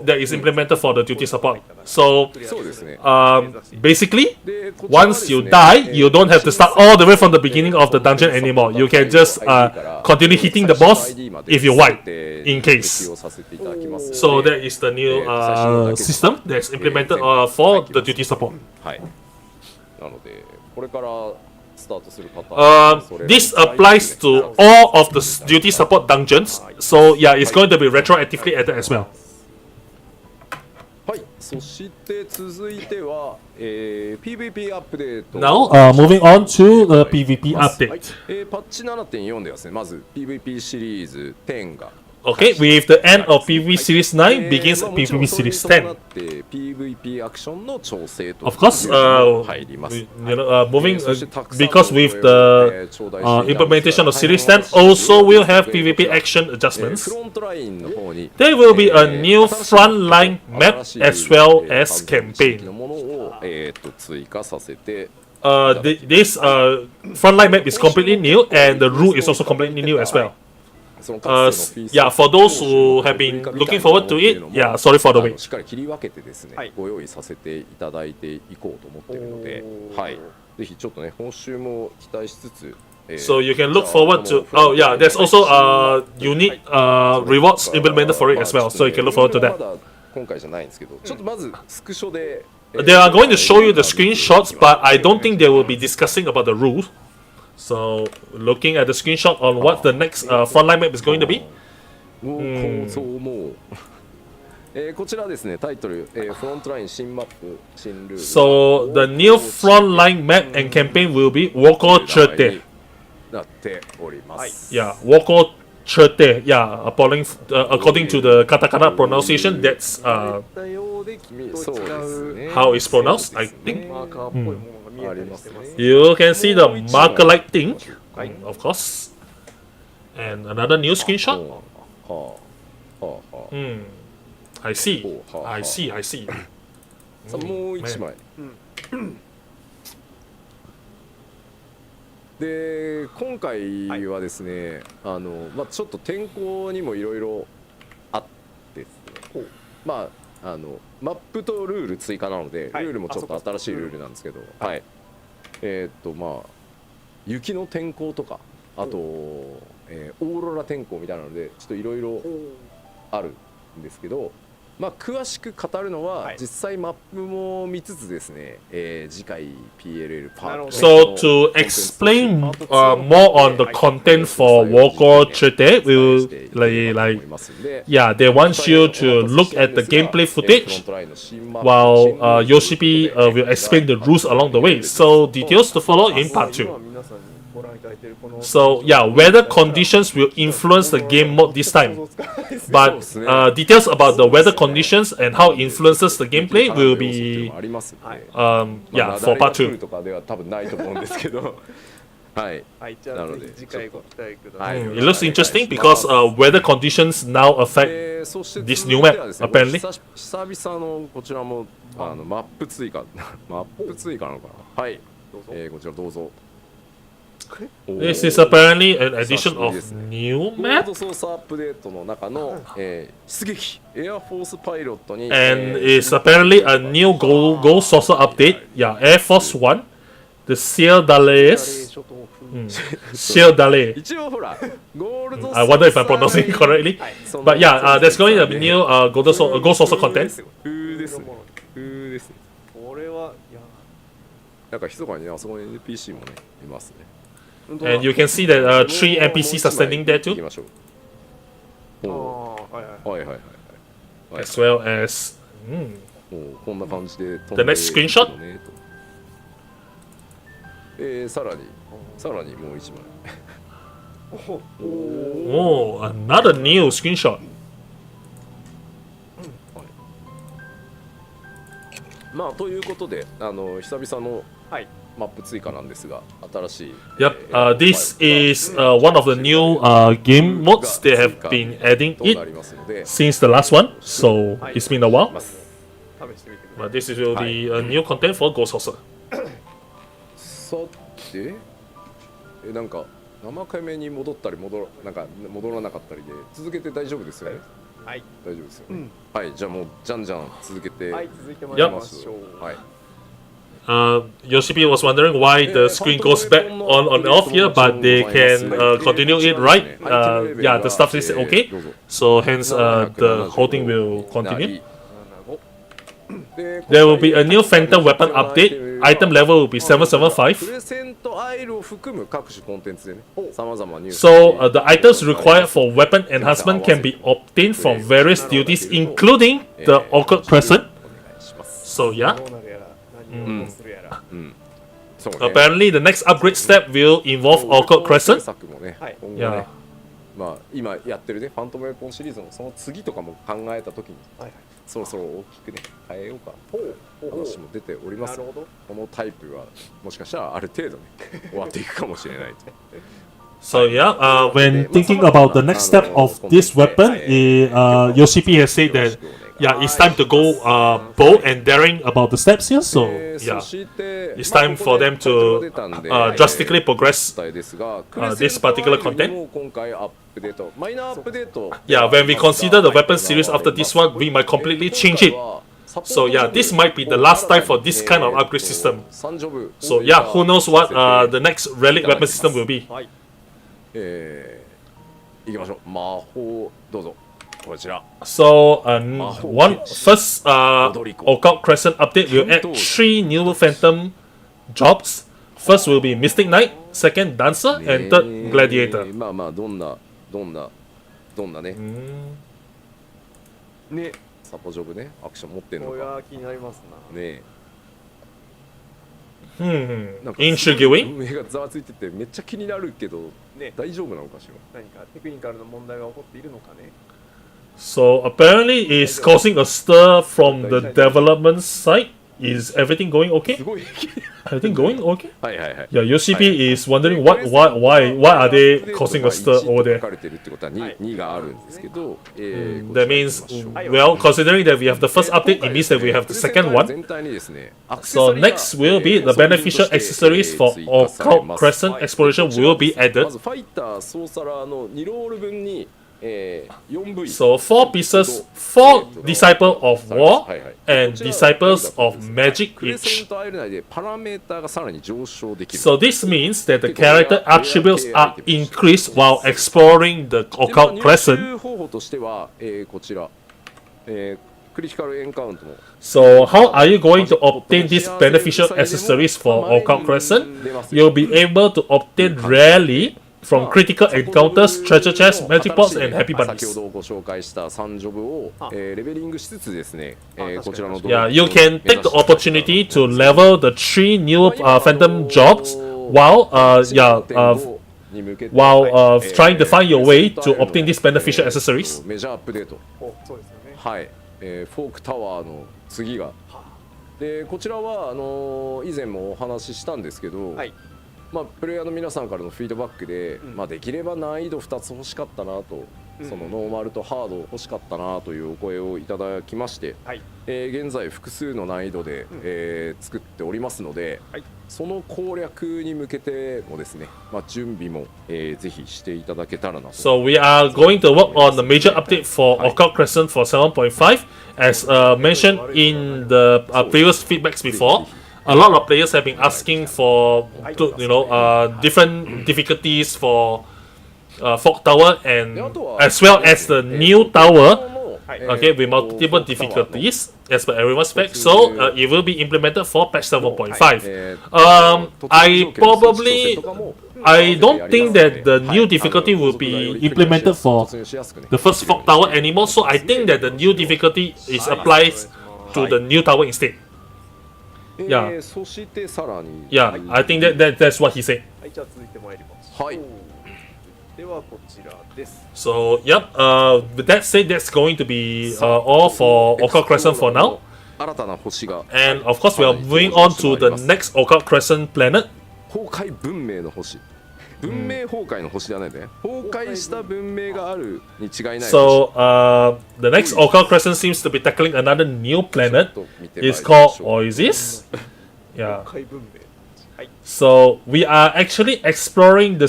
that is implemented for the duty support. So basically, once you die, you don't have to start all the way from the beginning of the dungeon anymore. You can just continue hitting the boss if you wipe, in case. So that is the new system that's implemented for the duty support. This applies to all of the duty support dungeons, so yeah, it's going to be retroactively added as well. そして続いては、PVP アップデート。Now, moving on to the PVP update. パッチ 7.4 ではですね、まず PVP シリーズ10が。Okay, with the end of PvP Series 9 begins PvP Series 10. Of course, moving because with the implementation of Series 10, also will have PvP action adjustments. There will be a new frontline map as well as campaign. This frontline map is completely new, and the route is also completely new as well. Yeah, for those who have been looking forward to it, yeah, sorry for the wait. しっかり切り分けてですね、ご用意させていただいていこうと思っているので、はい、ぜひちょっとね、報酬も期待しつつ。So you can look forward to. Oh yeah, there's also unique rewards implemented for it as well. So you can look forward to that. 今回じゃないんですけど、ちょっとまずスクショで。They are going to show you the screenshots, but I don't think they will be discussing about the rules. So, looking at the screenshot on what the next frontline map is going to be. こちらですね、タイトル、フロントライン新マップ、新ルール。So, the new frontline map and campaign will be Woko Cherte. なっております。Yeah, Woko Cherte. Yeah, according to the katakana pronunciation, that's how it's pronounced, I think. You can see the marker-like thing, of course. And another new screenshot. はあはあはあ。I see. ほうはあはあ I see. I see. さあもう一枚。で今回はですね、まあちょっと天候にもいろいろあってですね。まあマップとルール追加なので、ルールもちょっと新しいルールなんですけど、はい。まあ雪の天候とか、あと、オーロラ天候みたいなのでちょっといろいろあるんですけど、まあ詳しく語るのは実際マップも見つつですね、次回 PLL パート So to explain more on the content for Walker Treaty, will yeah, they want you to look at the gameplay footage while Yoshipi will explain the rules along the way. So details to follow in part 2. So yeah, weather conditions will influence the game mode this time. But details about the weather conditions and how it influences the gameplay will be yeah, for part 2. とかでは多分ないと思うんですけど、はい。なので次回ご期待ください。It looks interesting because weather conditions now affect this new map, apparently. 久々のこちらもマップ追加マップ追加なのかな。はい。こちらどうぞ。This is apparently an addition of new コー map, ド操作アップデートの中の出撃エアフォースパイロットに and it's apparently a new goal source update. Yeah, Air Force One, the Seal Dalays, Seal Dalay. 一応ほらゴールド I wonder if I'm pronouncing it correctly. But yeah, there's going to be new goal source content. 風ですね。風ですね。これは、いや、なんか密かにねあそこに NPC もねいますね。And you can see that 3 NPCs are standing there 行き too, ましょう。はいはいはいはい。 as well as もうこんな感じで the next screenshot. さらにもう一枚。Oh, another new screenshot. まあということで久々のマップ追加なんですが新しい。Yep, this is one of the new game modes they have been adding とな it りますので。 since the last one, so it's been a while. 試してみてください。 But this will be a new content for Ghost Saucer. さてなんか7回目に戻ったり戻らなかったりで続けて大丈夫ですよね。はい、大丈夫ですよね。はいじゃあもうじゃんじゃん続けて。はい、続いてまいりましょう。はい。Yoshipi was wondering why the screen goes back on and off here, but they can continue it, right? Yeah, the stuff is okay, so hence the whole thing will continue. There will be a new Phantom weapon update. Item level will be 775. プレゼントアイルを含む各種コンテンツでね、様々入手。 So the items required for weapon enhancement can be obtained from various duties, including the Awkward Crescent. So yeah. どうなるやら、何をするやら。そうね。 Apparently, the next upgrade step will involve Awkward Crescent. 作もね、今後 Yeah. ね、まあ今やってるね、ファントムウェポンシリーズのその次とかも考えたときに、そろそろ大きくね変えようか話も出ております。このタイプはもしかしたらある程度ね終わっていくかもしれないと。 So yeah, when thinking about the next step of this weapon, Yoshipi has said that yeah, it's time to go bold and daring about the steps here. So yeah, it's time for them to drastically progress this particular content. Yeah, when we consider the weapon series after this one, we might completely change it. So yeah, this might be the last time for this kind of upgrade system. So yeah, who knows what the next relic weapon system will be. いきましょう。魔法どうぞ。こちら。 So first Occult Crescent update will add 3 new Phantom jobs. First will be Mystic Knight, second Dancer, and third Gladiator. まあまあどんなね。ね。サポジョブね、アクション持ってんのか。これは気になりますな。ね。Intriguing. 目がざわついててめっちゃ気になるけど、ね、大丈夫なのかしら。何かテクニカルな問題が起こっているのかね。 So apparently it's causing a stir from the development side. is everything going okay? すごい Everything going okay? はいはいはい。 Yeah, UCP is wondering why are they causing a stir over 書 there? かれてるってことは 2があるんですけど、That means, well, considering that we have the first update, it means that we have the second one. 全体にですね、 So next will be the beneficial accessories for Occult Crescent Exploration will be ま added. ずファイターソーサラーの2ロール分に、4V So 4 pieces, 4 Disciple of War and Disciples of Magic クレセン each. トアイル内でパラメーターがさらに上昇できる。 So this means that the character attributes are increased while exploring the で Occult 入 Crescent. 手方法としては、こちら、クリティカルエンカウントの So how are you going to obtain these beneficial accessories for Occult Crescent? You'll be able to obtain rarely from critical encounters, treasure chests, magic pots, and happy 先 bunnies. ほどご紹介した3ジョブを、レベリングしつつですね、こちらの Yeah, you can take the opportunity to level the 3 new Phantom jobs while trying to find your way to obtain these beneficial accessories. メジャーアップデート。そうですよね。はい、フォークタワーの次が。でこちらは以前もお話ししたんですけど、はい。まあ、プレイヤーの皆さんからのフィードバックで、まあ、できれば難易度2つ欲しかったなと、そのノーマルとハード欲しかったなというお声をいただきまして、はい。現在複数の難易度で、作っておりますので、はい。その攻略に向けてもですね、まあ、準備も、ぜひしていただけたらなと。 So we are going to work on the major update for Occult Crescent for 7.5, as mentioned in the previous feedbacks before. A lot of players have been asking for, different difficulties for Fog Tower and as well as the new tower. Okay, with multiple difficulties as per everyone's spec. So it will be implemented for patch 7.5. I don't think that the new difficulty will be implemented for the first Fog Tower anymore. So I think that the new difficulty is applied to the new tower instead. Yeah. そしてさらに Yeah, I think that's what he said. はい、じゃあ続いてまいりましょう。はい。ではこちらです。 So yep. With that said, that's going to be all for Occult Crescent for now. 新たな星が And of course, we are moving on to the next Occult Crescent planet. 崩壊文明の星。文明崩壊の星ではないね。崩壊した文明があるに違いない。 So the next Occult Crescent seems to be tackling another new planet. ちょっと見てまいりま It's し called ょう Oasis. Yeah. 海文明。はい。 So we are actually exploring the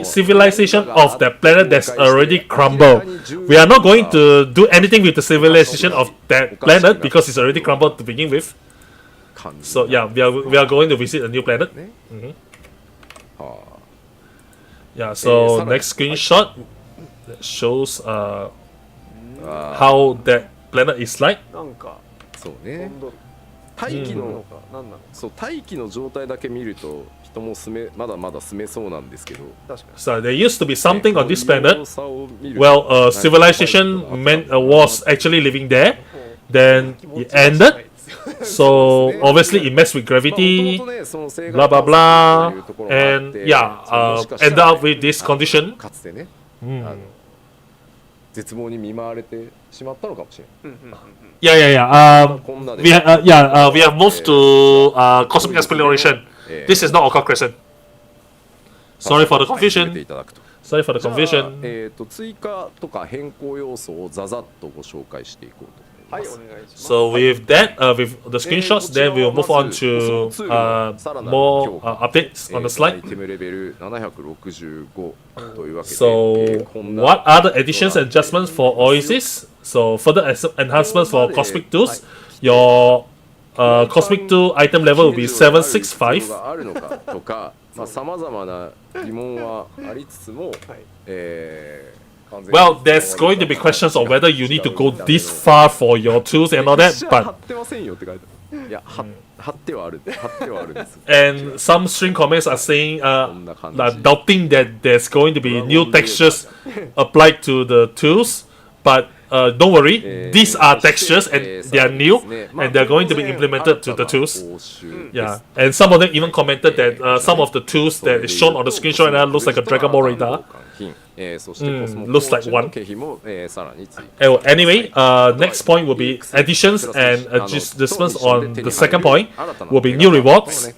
civilization of that planet that's already crumbled. We are not going to do anything with the civilization of that planet because it's already crumbled to begin with. 感じ So yeah, we are going to visit a new planet. は Yeah. So next screenshot that shows how that planet is like. なんかあそう飛ね。んどる大気ののか何なのか。そう大気の状態だけ見ると人もまだまだ住めそうなんですけど。確かに。 So there used to be something on this この planet. 様子を見ると Well, civilization was actually living there. Then it ended. So obviously it messed with gravity, blah blah blah, and yeah, ended up with this condition. かつてね、絶望に見舞われてしまったのかもしれない。Yeah. こんなで We have moved to cosmic exploration. This is not Occult Crescent. Sorry for the 入れて confusion. いただくと。 Sorry for the じゃあ confusion. 追加とか変更要素をざざっとご紹介していこうと思いはい、ます。お願いします。 So with that, with the screenshots, then we'll move on to more updates on the アイ slide. テムレベル765というわけで、 So, こんな what are the additions and adjustments for Oasis? So, further enhancements for Cosmic Tools. Your Cosmic Tool item level will be 765. があるのかとか、さまざまな疑問はありつつも、Well, there's going to be questions on whether you need to go this far for your tools and all that, 貼 but ってませんよって書いてある。いや、貼ってはあるんです。 and some string comments are saying, こんな感じ。 doubting that there's going to be new textures applied to the tools, but don't worry, these are textures and they are new and they're going to be implemented to the tools. Yeah, and some of them even commented that some of the tools that is shown on the screenshot right now looks like a Dragon Ball radar. 品、そしてコスモ looks like ポーチの one. 経費も、さらに追加 Oh, anyway, next point will be additions and adjustments on the second point will be new rewards.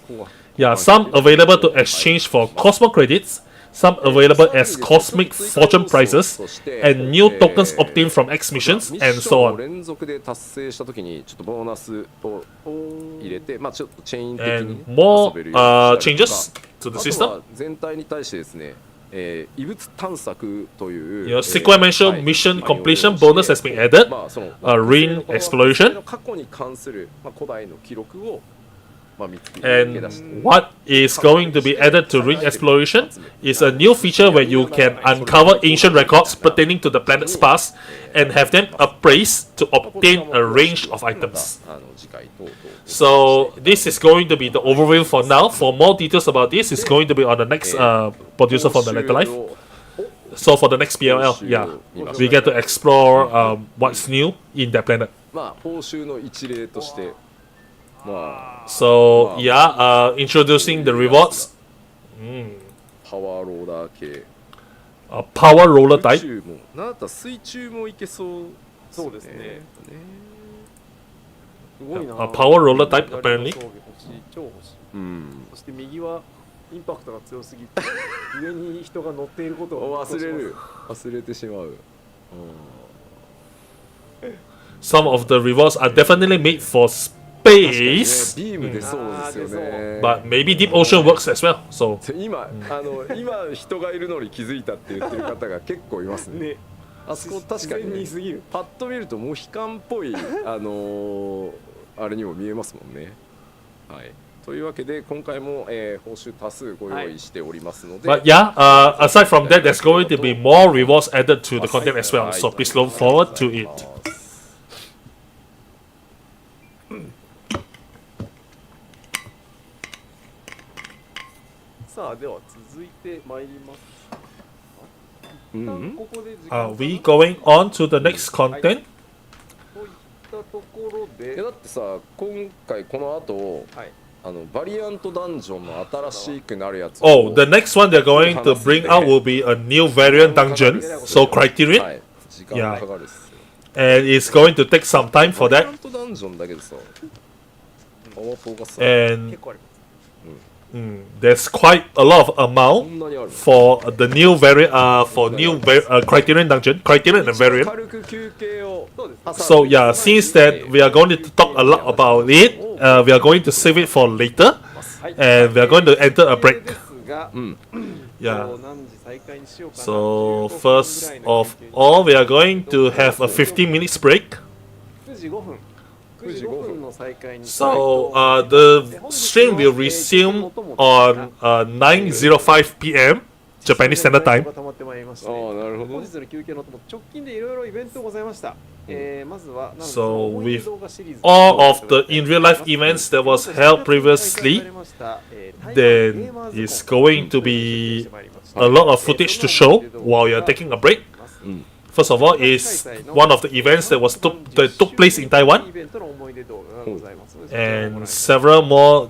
Yeah, some available to exchange for Cosmo credits, some available as cosmic fortune prizes, and new tokens obtained from X missions, ミッ and シ so ョンを on. 連続で達成したときにちょっとボーナスを入れて、まあちょっとチェーン的に、ね、 And more 遊べるようにしたりとか changes to the あと system. は全体に対してですね、異物探索という、Your sequential mission completion bonus has been added. まあその Ring exploration. 過去に関する、まあ、古代の記録を、まあ、見つけ出して And what is going to be added to Ring Exploration is a new feature where you can uncover ancient records pertaining to the planet's past and have them appraised to obtain a range of items. あの次回等々 So this is going to be the overview for now. For more details about this, it's going to be on the next producer from the Letter Life. So for the next PLL, yeah, we get to explore what's new in that planet. まあ報酬の一例としてまあ So yeah, introducing the rewards. パワーローラー系 A power roller 宇 type. 宙もなんだったら水中も行けそうそうですね。すごいな。 A power roller type 左 apparently. の装備欲しい、超欲しい。うんそして右はインパクトが強すぎて上に人が乗っていることを忘れる忘れてしまう、Some of the rewards are definitely made for 確かにね space, ビーム出そうですよね、 but maybe deep ocean works as well. So 今今人がいるのに気づいたって言ってる方が結構いますねね。あそこ確かに、自然ねに過ぎる。パッと見るとモヒカンっぽいあれにも見えますもんね。はい。というわけで今回も、報酬多数ご用意しておりますので、 but yeah, aside from that, there's going to be more rewards added to the content as well. So please look forward to it. さあでは続いて参ります。うん一旦ここで時間 Are we going on to the next content? といったところで、だってさ今回この後はい。バリアントダンジョンの新しくなるやつ Oh, the next one they're going to bring out will be a new variant dungeon. So は Criterion, い、時間がかかるっすよ and it's going to take some time for バリア that. ントダンジョンだけどさパワポがさ And 結構あります。there's quite a lot of こ amount んなにある for the new variant, for new Criterion dungeon, Criterion and variant. 軽く休憩をそうですね。 So yeah, since that we are going to talk a lot about it, we are going to save it for later, はい。 and we are going to enter a で break. すが、 Yeah. 何時再開にしようかな。 So 15分 first ぐらいの of 休憩に all, we are going to have a 15 minutes break. 9時5分。9時5分の再開に。 So the stream will resume on 9:05 p.m. Japanese Standard Time. が溜まってまいりましてああなるほど本日の休憩のとも直近でいろいろイベントございました。まずは、 So 思い出 with 動画シリーズ all of the in real life events that was held previously, then it's going to be a lot of footage to show while you're taking a break. First of all, is one of the events that took place in Taiwan, イベントの思い出動画がございますので and several more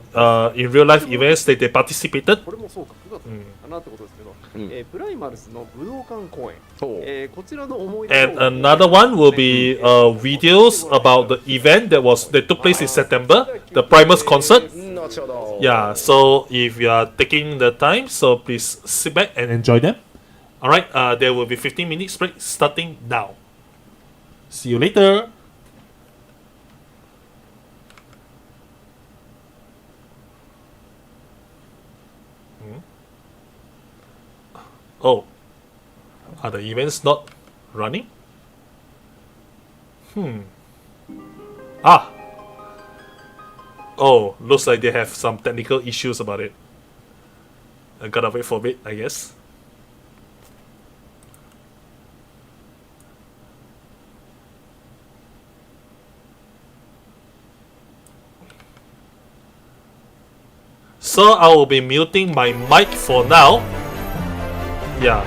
in real life events that they participated. これもそうか9月かなってことですけど、プライマルスの武道館公演、そうこちらの思い出 And 動画 another one will be videos about the event that took place in September, the Primus concert. 後ほど Yeah, so if you are taking the time, so please sit back and enjoy them. Alright, there will be 15 minutes break starting now. See you later. Oh, are the events not running? Ah. Oh, looks like they have some technical issues about it. I gotta wait for a bit, I guess. So I will be muting my mic for now. Yeah.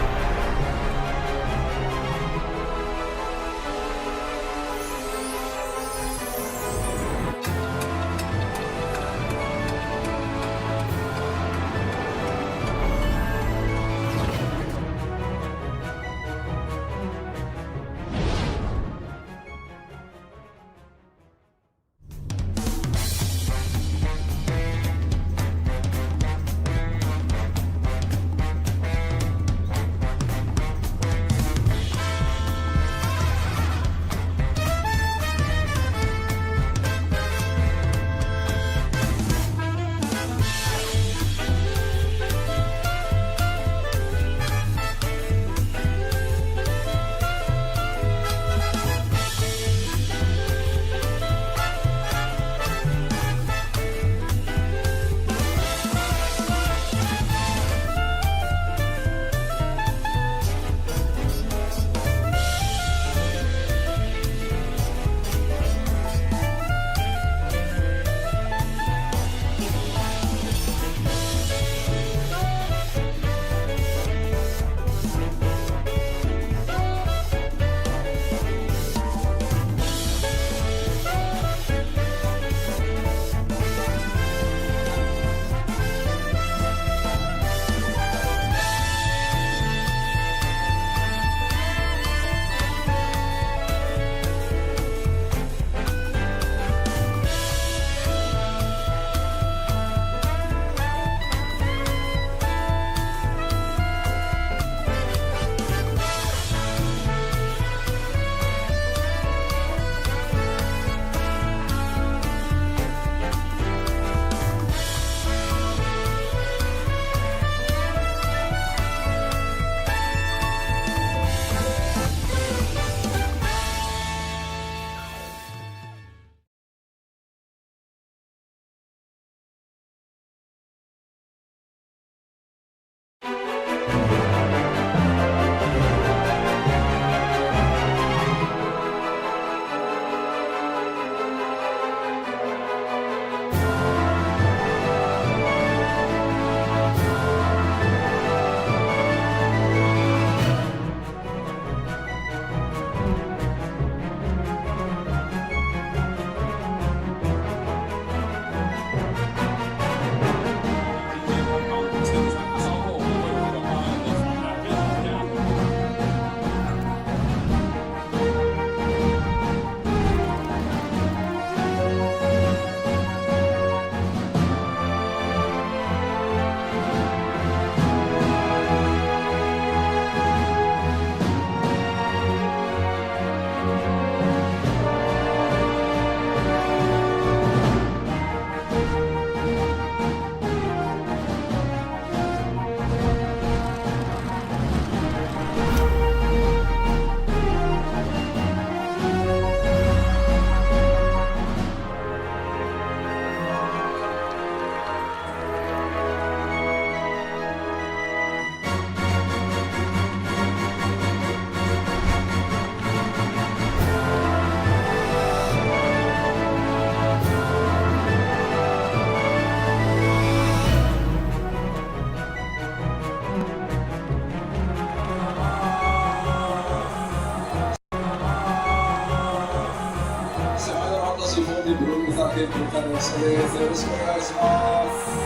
テンポカの下です。よろしくお願いします。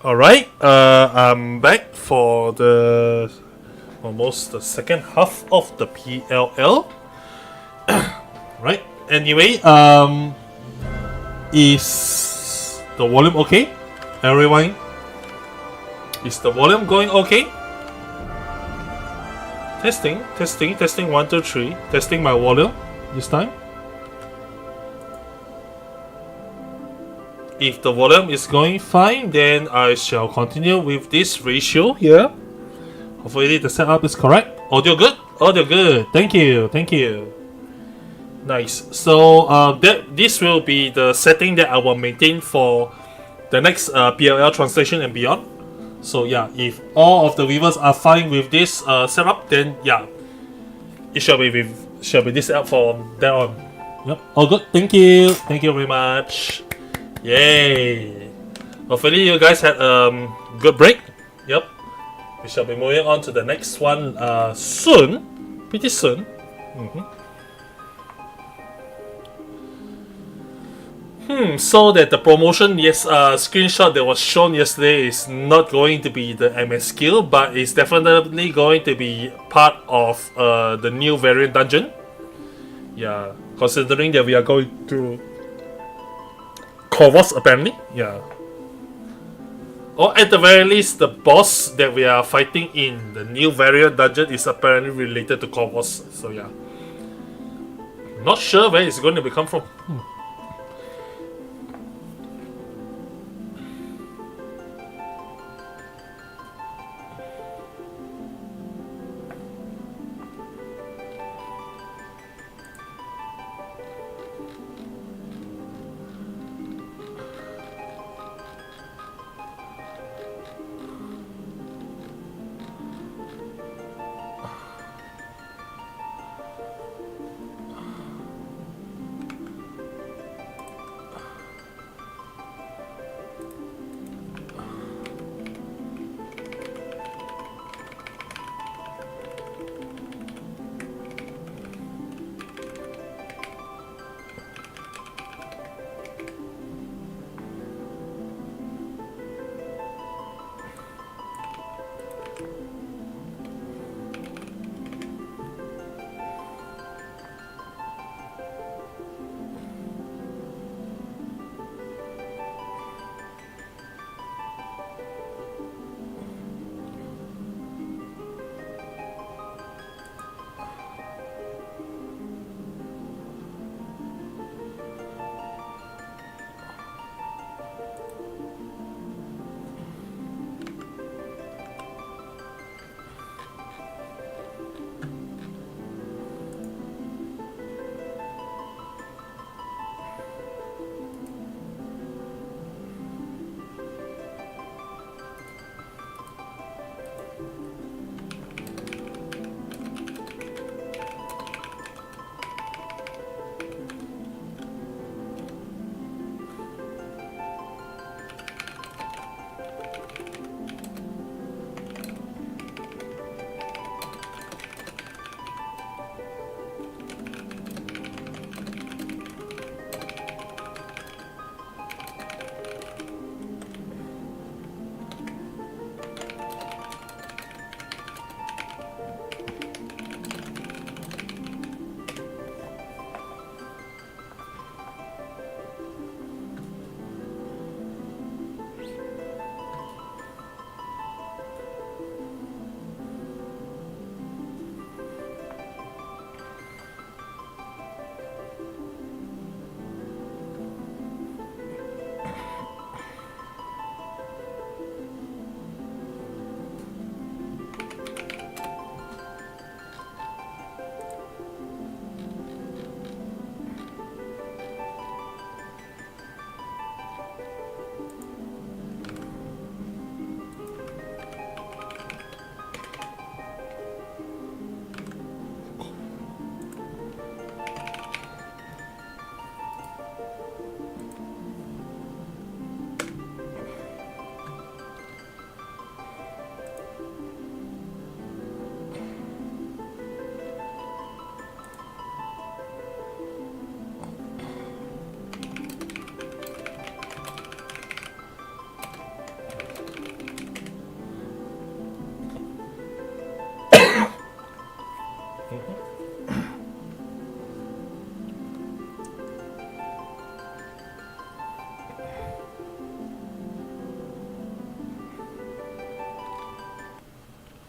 Alright, I'm back for the almost the second half of the PLL. Right, anyway, is the volume okay? Everyone? Is the volume going okay? Testing, 1, 2, 3. Testing my volume this time. If the volume is going fine, then I shall continue with this ratio here. Hopefully the setup is correct. Audio good? Audio good. Thank you. Nice. So this will be the setting that I will maintain for the next PLL translation and beyond. So yeah, if all of the viewers are fine with this setup, then yeah, it shall be this setup from there on. Yep, all good. Thank you very much. Yay! Hopefully you guys had good break. Yep, we shall be moving on to the next one soon, pretty soon. So that the promotion, screenshot that was shown yesterday is not going to be the MS skill, but it's definitely going to be part of the new variant dungeon. Yeah, considering that we are going to Corvus apparently, yeah. Or at the very least, the boss that we are fighting in the new variant dungeon is apparently related to Corvus. So yeah, not sure where it's going to come from.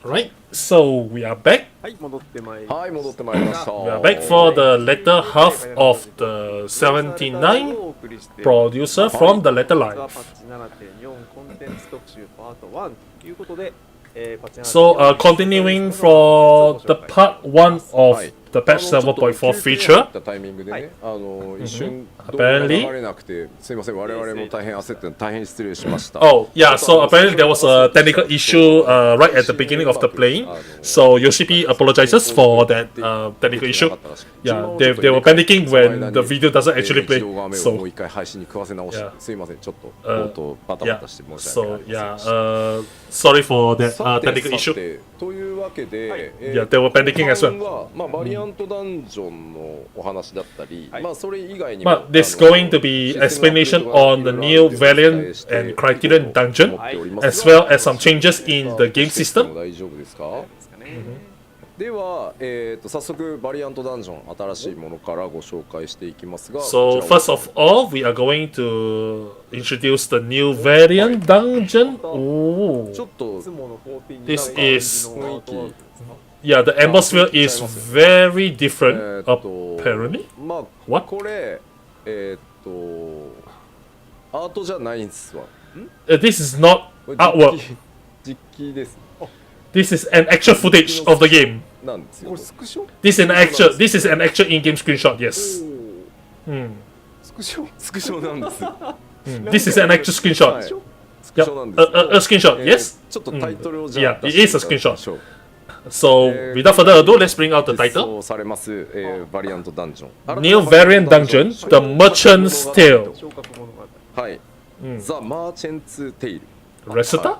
Right, so we are back. はい、戻ってまいりはい、戻ってまいりました。 We are back for the latter half of the 79 producer from the latter パ life. ッチ7.4コンテンツ特集パート1ということで、パッチ So, continuing for the part 1 of the patch 7.4 feature. タイミングでね、一瞬 Apparently 流れなくて、すいません、我々も大変焦って大変失礼しました。 Oh, yeah, so apparently there was a technical issue right at the beginning of the playing. So Yoshipi apologizes for that technical issue. Yeah, they were panicking when the video doesn't actually play. もう So, 一回配信に食わせ直して、 Yeah. すいません、ちょっと冒頭バタバ yeah, タして申し訳ない so です yeah, sorry for that さて technical さ issue. てというわけで、Yeah, they were panicking as well. はまあバリアントダンジョンのお話だったり、まあそれ以外にも But there's going to be explanation on the new variant and Criterion dungeon, as well as some changes in the game system. 大丈夫ですか？では、早速バリアントダンジョン新しいものからご紹介していきますが、 So first of all, we are going to introduce the new variant dungeon. Oh, ちょっといつもの14 This に is- 近い雰囲気 yeah, the atmosphere is very different, apparently. まあ What? これアートじゃないんですわ。 This is not これ artwork. 実機です。 This is an actual footage of the game. なんですよ。これスクショ This is an actual in-game screenshot. Yes. Hmm. スクショスクショなんです。 This is an actual screenshot. はいスクショなんです。 A screenshot. Yes. ちょっとタイトルをじゃあ Yeah, 出 it して is a いただきま screenshot. しょう。 So without further ado, let's bring out the 実 title. 装されますバリアントダンジョン。 New variant dungeon, the Merchant's Tale. 昇格物語はい。ザ・マーチェンツ・テイル。 Recita?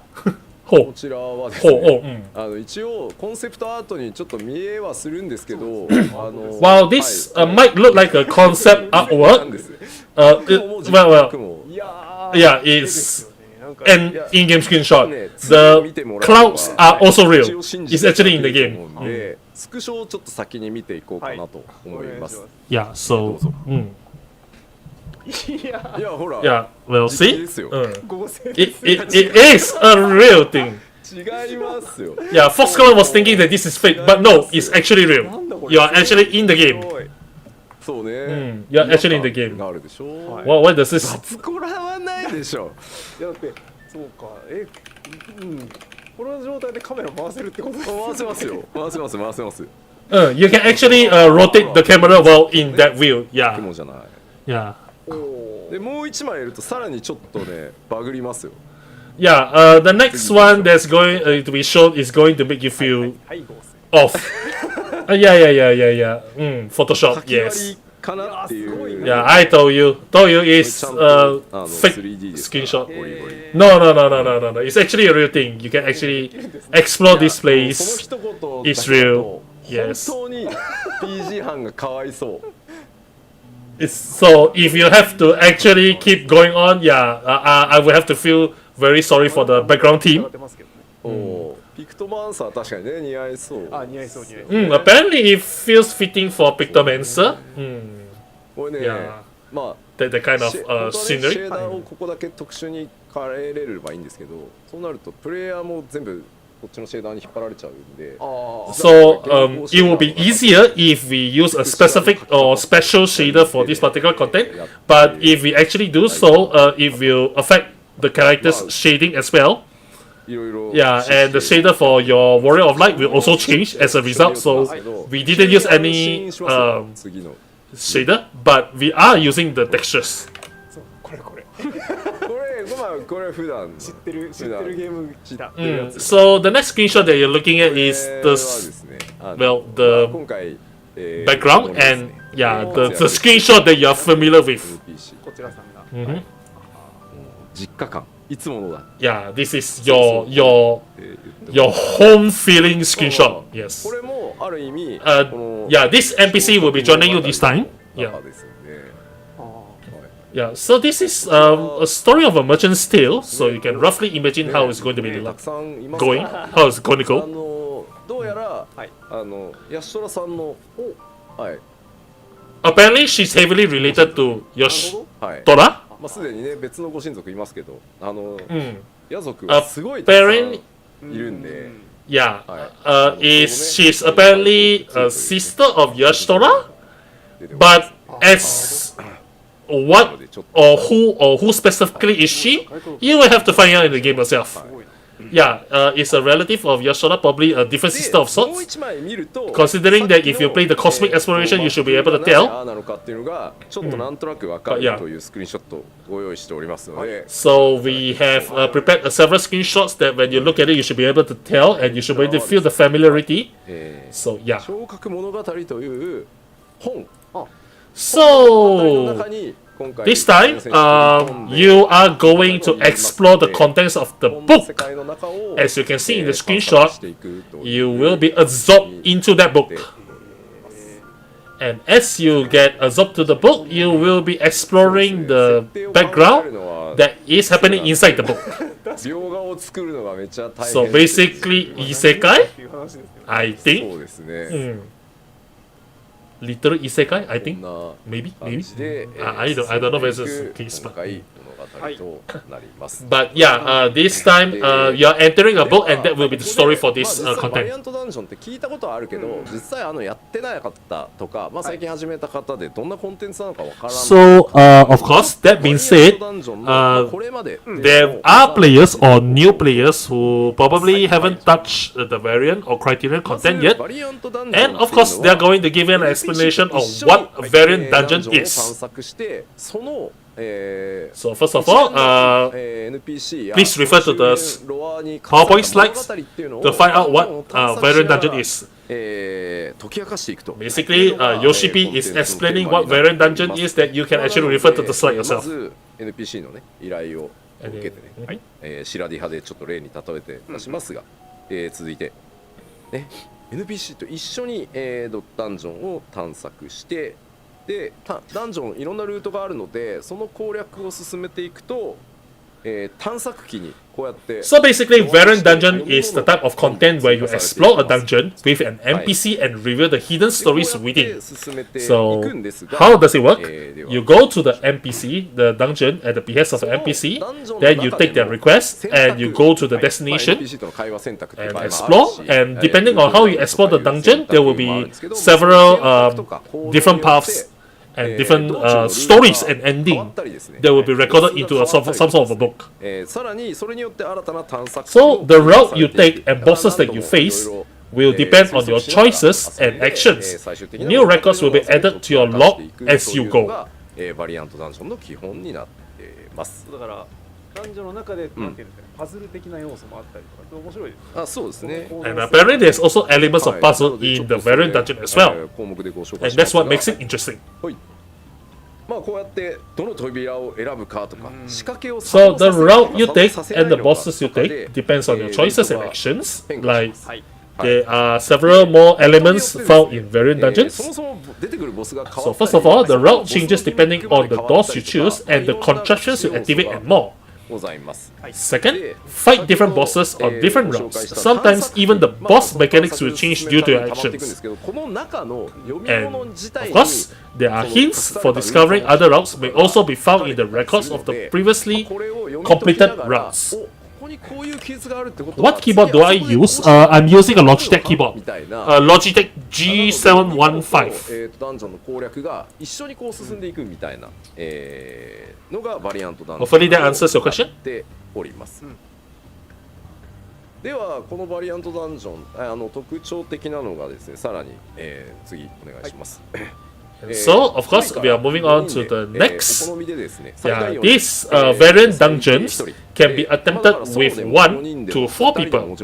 こ Ho. ちらはです Ho. ね。 Oh. 一応コンセプトアートにちょっと見えはするんですけど、While this はい might look like a concept なん artwork, です。 well, 雲 いやー yeah, です it's よねなんか an in-game screenshot. ね The clouds are also real. It's actually in the game. で、スクショをちょっと先に見ていこうかなと思います。 Yeah, soいやいやほら、 yeah, well, 実機 see, ですよ。合成 it is a real thing. 違いますよ。 Yeah, Foxconn was thinking that this is fake, but no, it's actually real. You are actually in the game. そうね。 You're actually in the game. があるでしょ。 What does this? 初コラはないでしょ。いやだってそうかこの状態でカメラ回せるってことです回せますよ。回せます回せます。 You can actually rotate the camera while in that view. Yeah, 雲じゃない。 yeah, でもう一枚いるとさらにちょっとねバグりますよ。 yeah. The next one that's going to be shown is going to make you feel はい合成 off. Yeah. Photoshop. 書き割 Yes. りかなっていう。 Yeah, I told you. It's ちゃんとfake 3D ですから screenshot. ゴリゴリ。 No. It's actually a real thing. You can actually explore this その place. 一言だけだと It's real. Yes. 本当に PG 班がかわいそう。 So if you have to actually keep going on, yeah, I will have to feel very sorry for the background 上 team. がってますけどねおーピクトマンサー確かにね似合いそう。あ似合いそう似合いそう Apparently it feels fitting for Pictomancer. これね、 Yeah. まあ The kind of 本当はねシェ scenery. ーダーをここだけ特殊に変えれればいいんですけど、そうなるとプレイヤーも全部こっちのシェーダーに引っ張られちゃうんで。 So it will be easier if we use a specific or special shader for this particular content. But if we actually do so, it will affect the character's shading as well. いろいろ Yeah, and the shader for your Warrior of Light will also change as a result. So we didn't use any 次の shader, but we are using the textures. そうこれこれ普段知ってるゲーム知ってだるやつ。 So the next screenshot that you're looking at is これは the ですね、well the 今回、background and yeah the screenshot that you're familiar with. PC こちらさんが 実家感いつものだ Yeah, this is って言って your home feeling screenshot. Yes. これもある意味、 Yeah, this NPC will be joining you this time. Yeah. 中ですよね。 Yeah. So this is a story of a merchant's tale. So you can roughly imagine how it's going to be た like くさんいます going, が how it's going to go. どうやらは、ヤシトラさんのはい。Apparently, she's heavily related to なるほ Yashdora. まあすでにね別のご親族いますけど、家族はすごいたくさんいるんで。Yeah, she's apparently a sister of Yashdora, but as what or who specifically is she, you will have to find out in the game yourself. Yeah, it's a relative of Yashdora, probably a different sister of sorts. Considering that if you play the Cosmic Exploration, you should be able to tell. So we have prepared several screenshots that when you look at it, you should be able to tell, and you should be able to feel the familiarity. So yeah. So this time, you are going to explore the contents of the book. As you can see in the screenshot, you will be absorbed into that book. And as you get absorbed to the book, you will be exploring the background that is happening inside the book. So basically, isekai, I think. Literal isekai, I think. Maybe. I don't know whether it's the case, but yeah, this time you're entering a book, and that will be the story for this content. So, of course, that being said, there are players or new players who probably haven't touched the variant or Criterion content yet, and of course, they are going to give you an explanation of what a variant dungeon is. So first of all, please refer to the PowerPoint slides to find out what variant dungeon is. Basically, Yoshi-P is explaining what variant dungeon is, that you can actually refer to the slide yourself. NPC のね依頼を受けてね、シラディ派でちょっと例に例えて出しますが、続いてね NPC と一緒に、ダンジョンを探索して、でダンジョンいろんなルートがあるので、その攻略を進めていくと、探索機にこうやって。So basically, variant dungeon is the type of content where you explore a dungeon with an NPC and reveal the hidden stories within. So how does it work? You go to the NPC, the dungeon at the behest of the NPC, then you take their request and you go to the destination and explore. And depending on how you explore the dungeon, there will be several different paths and different stories and ending that will be recorded into some sort of a book. So the route you take and bosses that you face will depend on your choices and actions. New records will be added to your log as you go. ダンジョンの中でなんていうんですかね、パズル的な要素もあったりとか面白いです。あ、そうですね。And apparently there's also elements of puzzle in the variant dungeon as well. And that's what makes it interesting. まあこうやってどの扉を選ぶかとか仕掛けを So the route you take and the bosses you take depends on your choices and actions. Like there are several more elements found in variant dungeons. So first of all, the route changes depending on the doors you choose and the contraptions you activate and more. Second, fight different bosses on different routes. Sometimes even the boss mechanics will change due to your actions. And of course, there are hints for discovering other routes may also be found in the records of the previously completed routes. What keyboard do I use? I'm using a Logitech keyboard. Logitech G715. Hopefully that answers your question. ではこのバリアントダンジョン特徴的なのがですね、さらに、次お願いします。So, of course, we are moving on to the next. Yeah, these variant dungeons can be attempted with 1 to 4 people.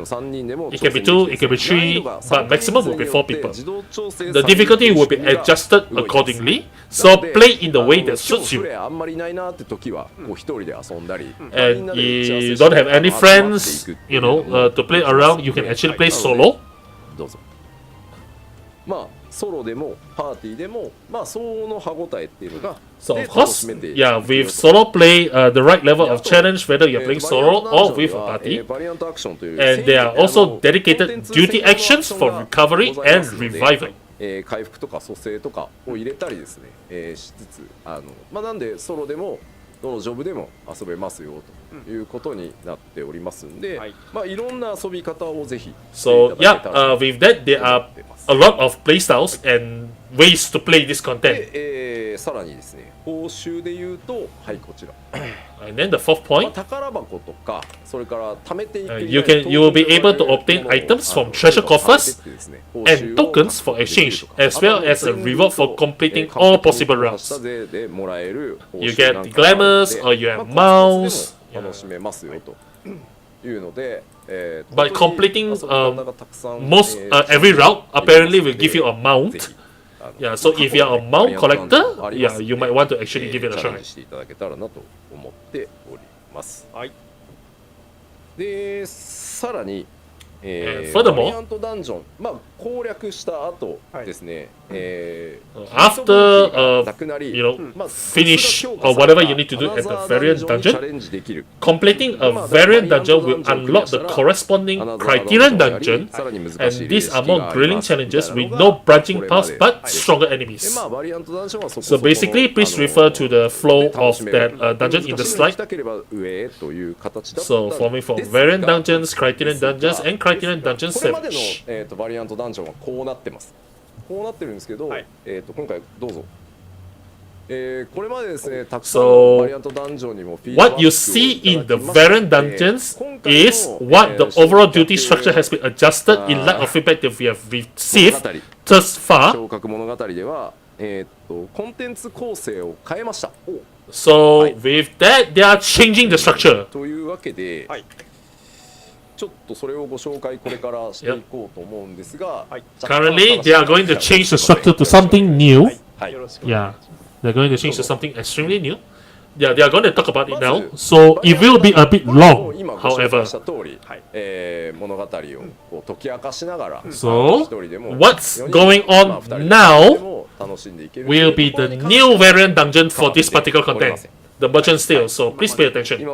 It can be 2, it can be 3, but maximum will be 4 people. The difficulty will be adjusted accordingly, so play in the way that suits you. And if you don't have any friends, to play around, you can actually play solo. ソロでもパーティーでもまあ相応の歯応えっていうのが So of course, yeah, with solo play, the right level of challenge, whether you're playing solo or with a party. And there are also dedicated duty actions for recovery and revival. 回復とか蘇生とかを入れたりですね、しつつまあなんでソロでもどのジョブでも遊べますよということになっておりますんで、まあいろんな遊び方をぜひ。So yeah, with that there are a lot of playstyles and ways to play this content. で、さらにですね、報酬で言うとはいこちら。And then the fourth point, 宝箱とかそれから貯めていく you will be able to obtain items from treasure coffers and tokens for exchange, as well as a reward for completing all possible routes. You get the glamours or you have mounts. 楽しめますよというので、By completing most every route, apparently will give you a mount. Yeah, so if you are a mount collector, yeah, you might want to actually give it a try. していただけたらなと思っております。はい。で、さらに、バリアントダンジョン、まあ攻略した後ですね、after you know finish or whatever you need to do at the variant dungeon, completing a variant dungeon will unlock the corresponding Criterion dungeon, and these are more grilling challenges with no branching paths but stronger enemies. So basically, please refer to the flow of that dungeon in the slide. So forming for variant dungeons, Criterion dungeons, and Criterion dungeons Savage. バリアントダンジョンはこうなってます。こうなってるんですけど、今回どうぞ。これまでですね、たくさんのバリアントダンジョンにもフィードバックを What you see in the variant dungeons is what the overall duty structure has been adjusted in light of feedback that we have received thus far. 昇格物語では、コンテンツ構成を変えました。So with that, they are changing the structure. というわけで、ちょっとそれをご紹介これからしていこうと思うんですが、Currently, they are going to change the structure to something new. Yeah, they're going to change to something extremely new. Yeah, they are going to talk about it now. So it will be a bit long, however. So what's going on now will be the new variant dungeon for this particular content. The merchant steel, so please pay attention.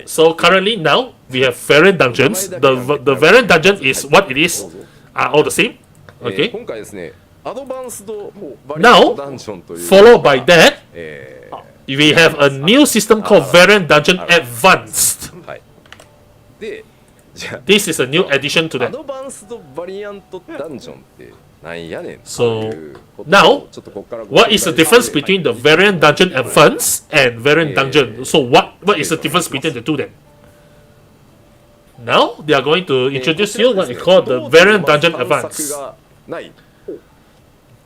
So currently now we have variant dungeons. The variant dungeon is what it is, are all the same. Okay. Now, followed by that, we have a new system called Variant Dungeon Advanced. This is a new addition to that. So now, what is the difference between the Variant Dungeon Advanced and Variant Dungeon? So what is the difference between the two then? Now they are going to introduce you what is called the Variant Dungeon Advanced.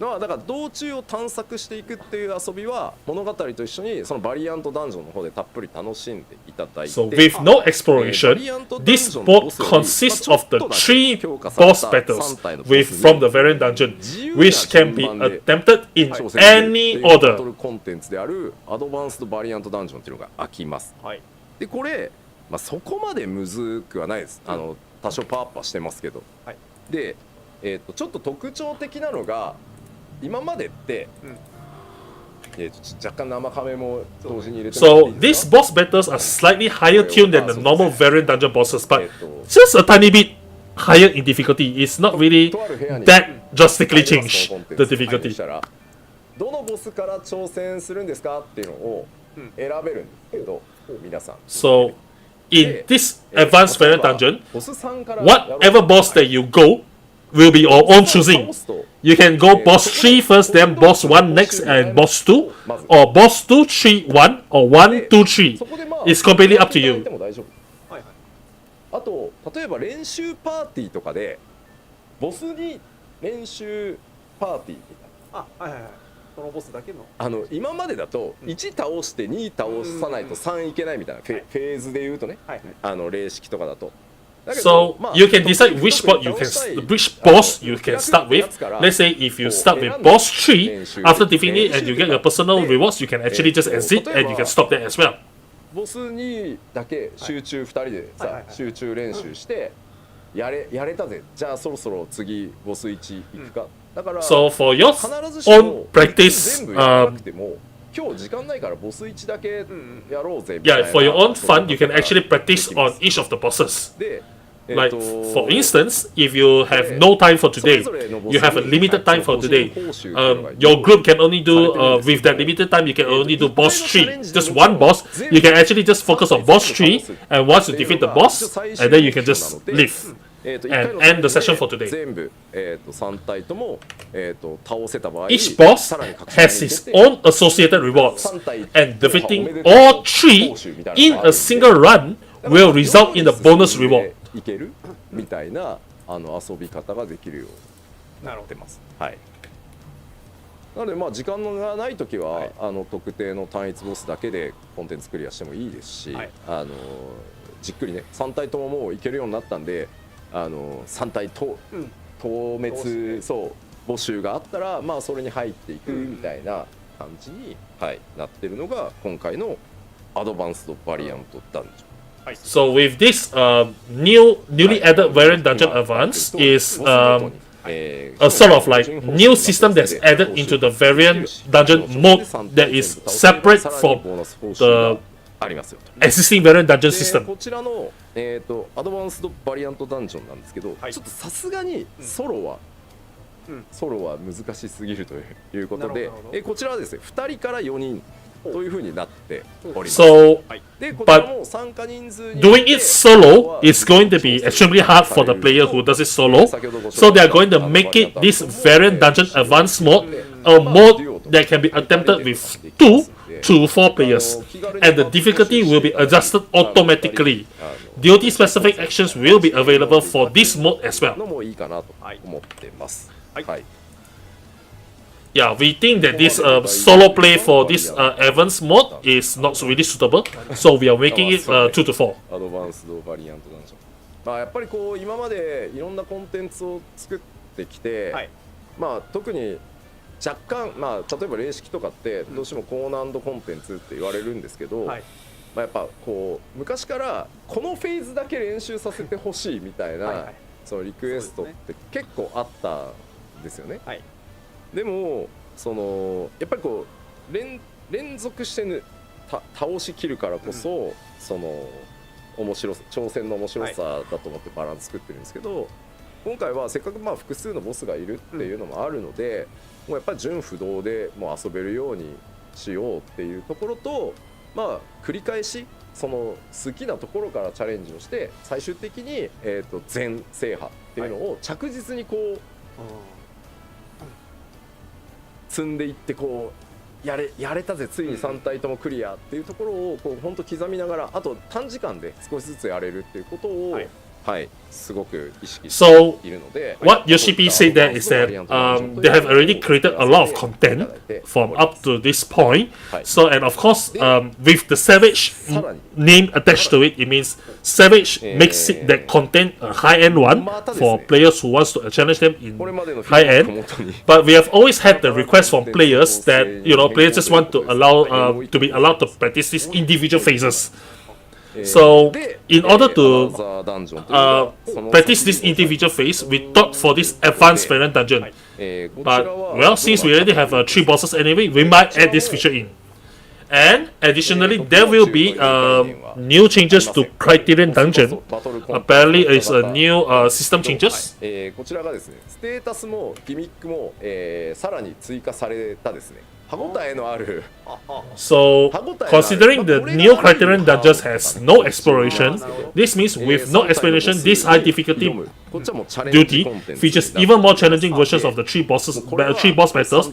だから道中を探索していくっていう遊びは物語と一緒にそのバリアントダンジョンの方でたっぷり楽しんでいただいて So with no exploration, this board consists of the 3 boss battles from the variant dungeon, which can be attempted in any order. コンテンツであるアドバンスドバリアントダンジョンっていうのが開きます。でこれ、そこまでむずくはないです。多少パワーアップしてますけど。で、ちょっと特徴的なのが今までって、若干生カメも同時に入れてもらっていいですか？ So these boss battles are slightly higher tuned than the normal variant dungeon bosses, but just a tiny bit higher in difficulty. It's not really that drastically changed the difficulty. どのボスから挑戦するんですかっていうのを選べるんですけど、皆さん。So in this advanced variant dungeon, whatever boss that you go will be your own choosing. You can go boss 3 first, then boss 1 next, and boss 2, or boss 2, 3, 1, or 1, 2, 3. It's completely up to you. あと、例えば練習パーティーとかでボスに練習パーティーみたいな。このボスだけの。今までだと1倒して2倒さないと3いけないみたいなフェーズで言うとね、例式とかだと。So you can decide which boss you can start with. Let's say if you start with boss 3, after defeating it and you get your personal rewards, you can actually just exit and you can stop there as well. ボスにだけ集中2人でさ、集中練習してやれたぜ、じゃあそろそろ次ボス1行くか、だから So for your 必ずしも own practice, 全部やらなくても、今日時間ないからボス1だけやろうぜみたいな。 yeah, for your own fun, you can actually practice on each of the bosses. で、Like for instance, if you have no time for today, you have a limited time for today. Your group can only do with that limited time. You can only do boss 3, just one boss. You can actually just focus on boss 3, and once you defeat the boss, and then you can just leave and end the session for today. 全部3体とも倒せた場合、 Each boss has his own associated rewards, and defeating all 3 in a single run will result in a bonus reward. いけるみたいな遊び方ができるようになってます。はい。なのでまあ時間がないときは、特定の単一ボスだけでコンテンツクリアしてもいいですし、じっくりね3体とももういけるようになったんで、3体と透滅募集があったらまあそれに入っていくみたいな感じに、なってるのが今回のアドバンスドバリアントダンジョン。So with this newly added variant dungeon advance is a sort of like new system that's added into the variant dungeon mode that is separate from the existing variant dungeon system. こちらのアドバンスドバリアントダンジョンなんですけど、ちょっとさすがにソロは難しすぎるということで、こちらはですね2人から4人という風になっております。 So, but doing it solo is going to be extremely hard for the player who does it solo. So they are going to make it this variant dungeon advanced mode, a mode that can be attempted with 2 to 4 players, and the difficulty will be adjusted automatically. DOT specific actions will be available for this mode as well. のもいいかなと思ってます。はい。Yeah, we think that this solo play for this advanced mode is not really suitable, so we are making it 2 to 4. アドバンスドバリアントダンジョン。まあやっぱりこう今までいろんなコンテンツを作ってきて、まあ特に若干まあ例えば霊式とかってどうしても高難度コンテンツって言われるんですけど、まあやっぱこう昔からこのフェーズだけ練習させてほしいみたいなそのリクエストって結構あったんですよね。でもそのやっぱりこう連続して、倒しきるからこそ、その面白さ挑戦の面白さだと思ってバランス作ってるんですけど、今回はせっかくまあ複数のボスがいるっていうのもあるので、もうやっぱり純不動でもう遊べるようにしようっていうところと、まあ繰り返しその好きなところからチャレンジをして最終的に全制覇っていうのを着実にこう積んでいって、こうやれたぜついに3体ともクリアっていうところをこう本当刻みながら、あと短時間で少しずつやれるっていうことをすごく意識しているので、 what Yoshi-P said there is that they have already created a lot of content from up to this point. So, and of course, with the Savage name attached to it, it means Savage makes it that content a high-end one for players who wants to challenge them in high-end. But we have always had the request from players that, you know, players just want to allow to be allowed to practice these individual phases. So, in order to practice this individual phase, we thought for this advanced variant dungeon. But, well, since we already have 3 bosses anyway, we might add this feature in. And additionally, there will be new changes to Criterion Dungeon. Apparently, it's a new system changes. こちらがですね、ステータスもギミックもさらに追加されたですね。So, considering the new Criterion Dungeons has no exploration, this means with no exploration, this high difficulty duty features even more challenging versions of the 3 boss battles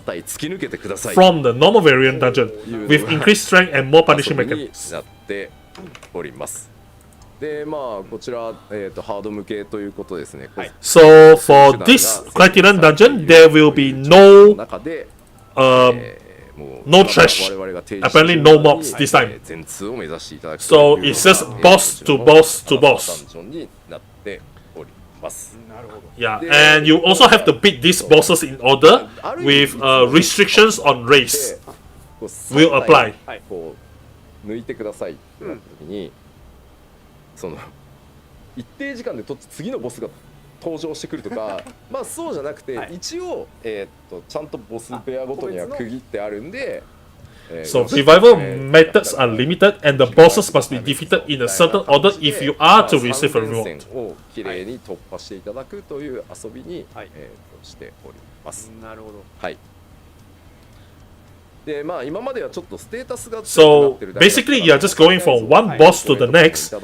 from the normal variant dungeon, with increased strength and more punishing mechanisms. でまあこちらハード向けということですね。So for this Criterion Dungeon, there will be no no trash, apparently no mobs this time. So it's just boss to boss to boss. Yeah, and you also have to beat these bosses in order with restrictions on race will apply. 抜いてくださいってなった時に、その一定時間で次のボスが登場してくるとかまあそうじゃなくて、はい、一応、ちゃんとボス部屋ごとには区切ってあるんで。So revival methods are limited, and the bosses must be defeated in a certain order if you are to receive a reward. をきれいに突破していただくという遊びに、しております。なるほど。はい。でまあ今まではちょっとステータスが So basically, you're just going from one boss to the next,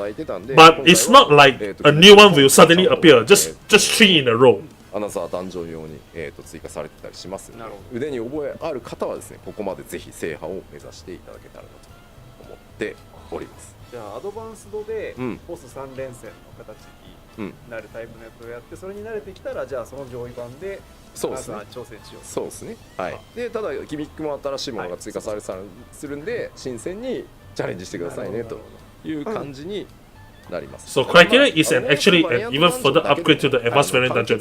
but it's not like a new one will suddenly appear. Just 3 in a row. アナザーダンジョン用に、追加されてたりしますので、腕に覚えある方はですねここまでぜひ制覇を目指していただけたらなと思っております。じゃあアドバンスドでボス3連戦の形になるタイプのやつをやって、それに慣れてきたらじゃあその上位版でそうですね挑戦しよう。そうですね。はい。でただギミックも新しいものが追加されたりするんで、新鮮にチャレンジしてくださいねという感じに。So Criterion is actually an even further upgrade to the advanced variant dungeon.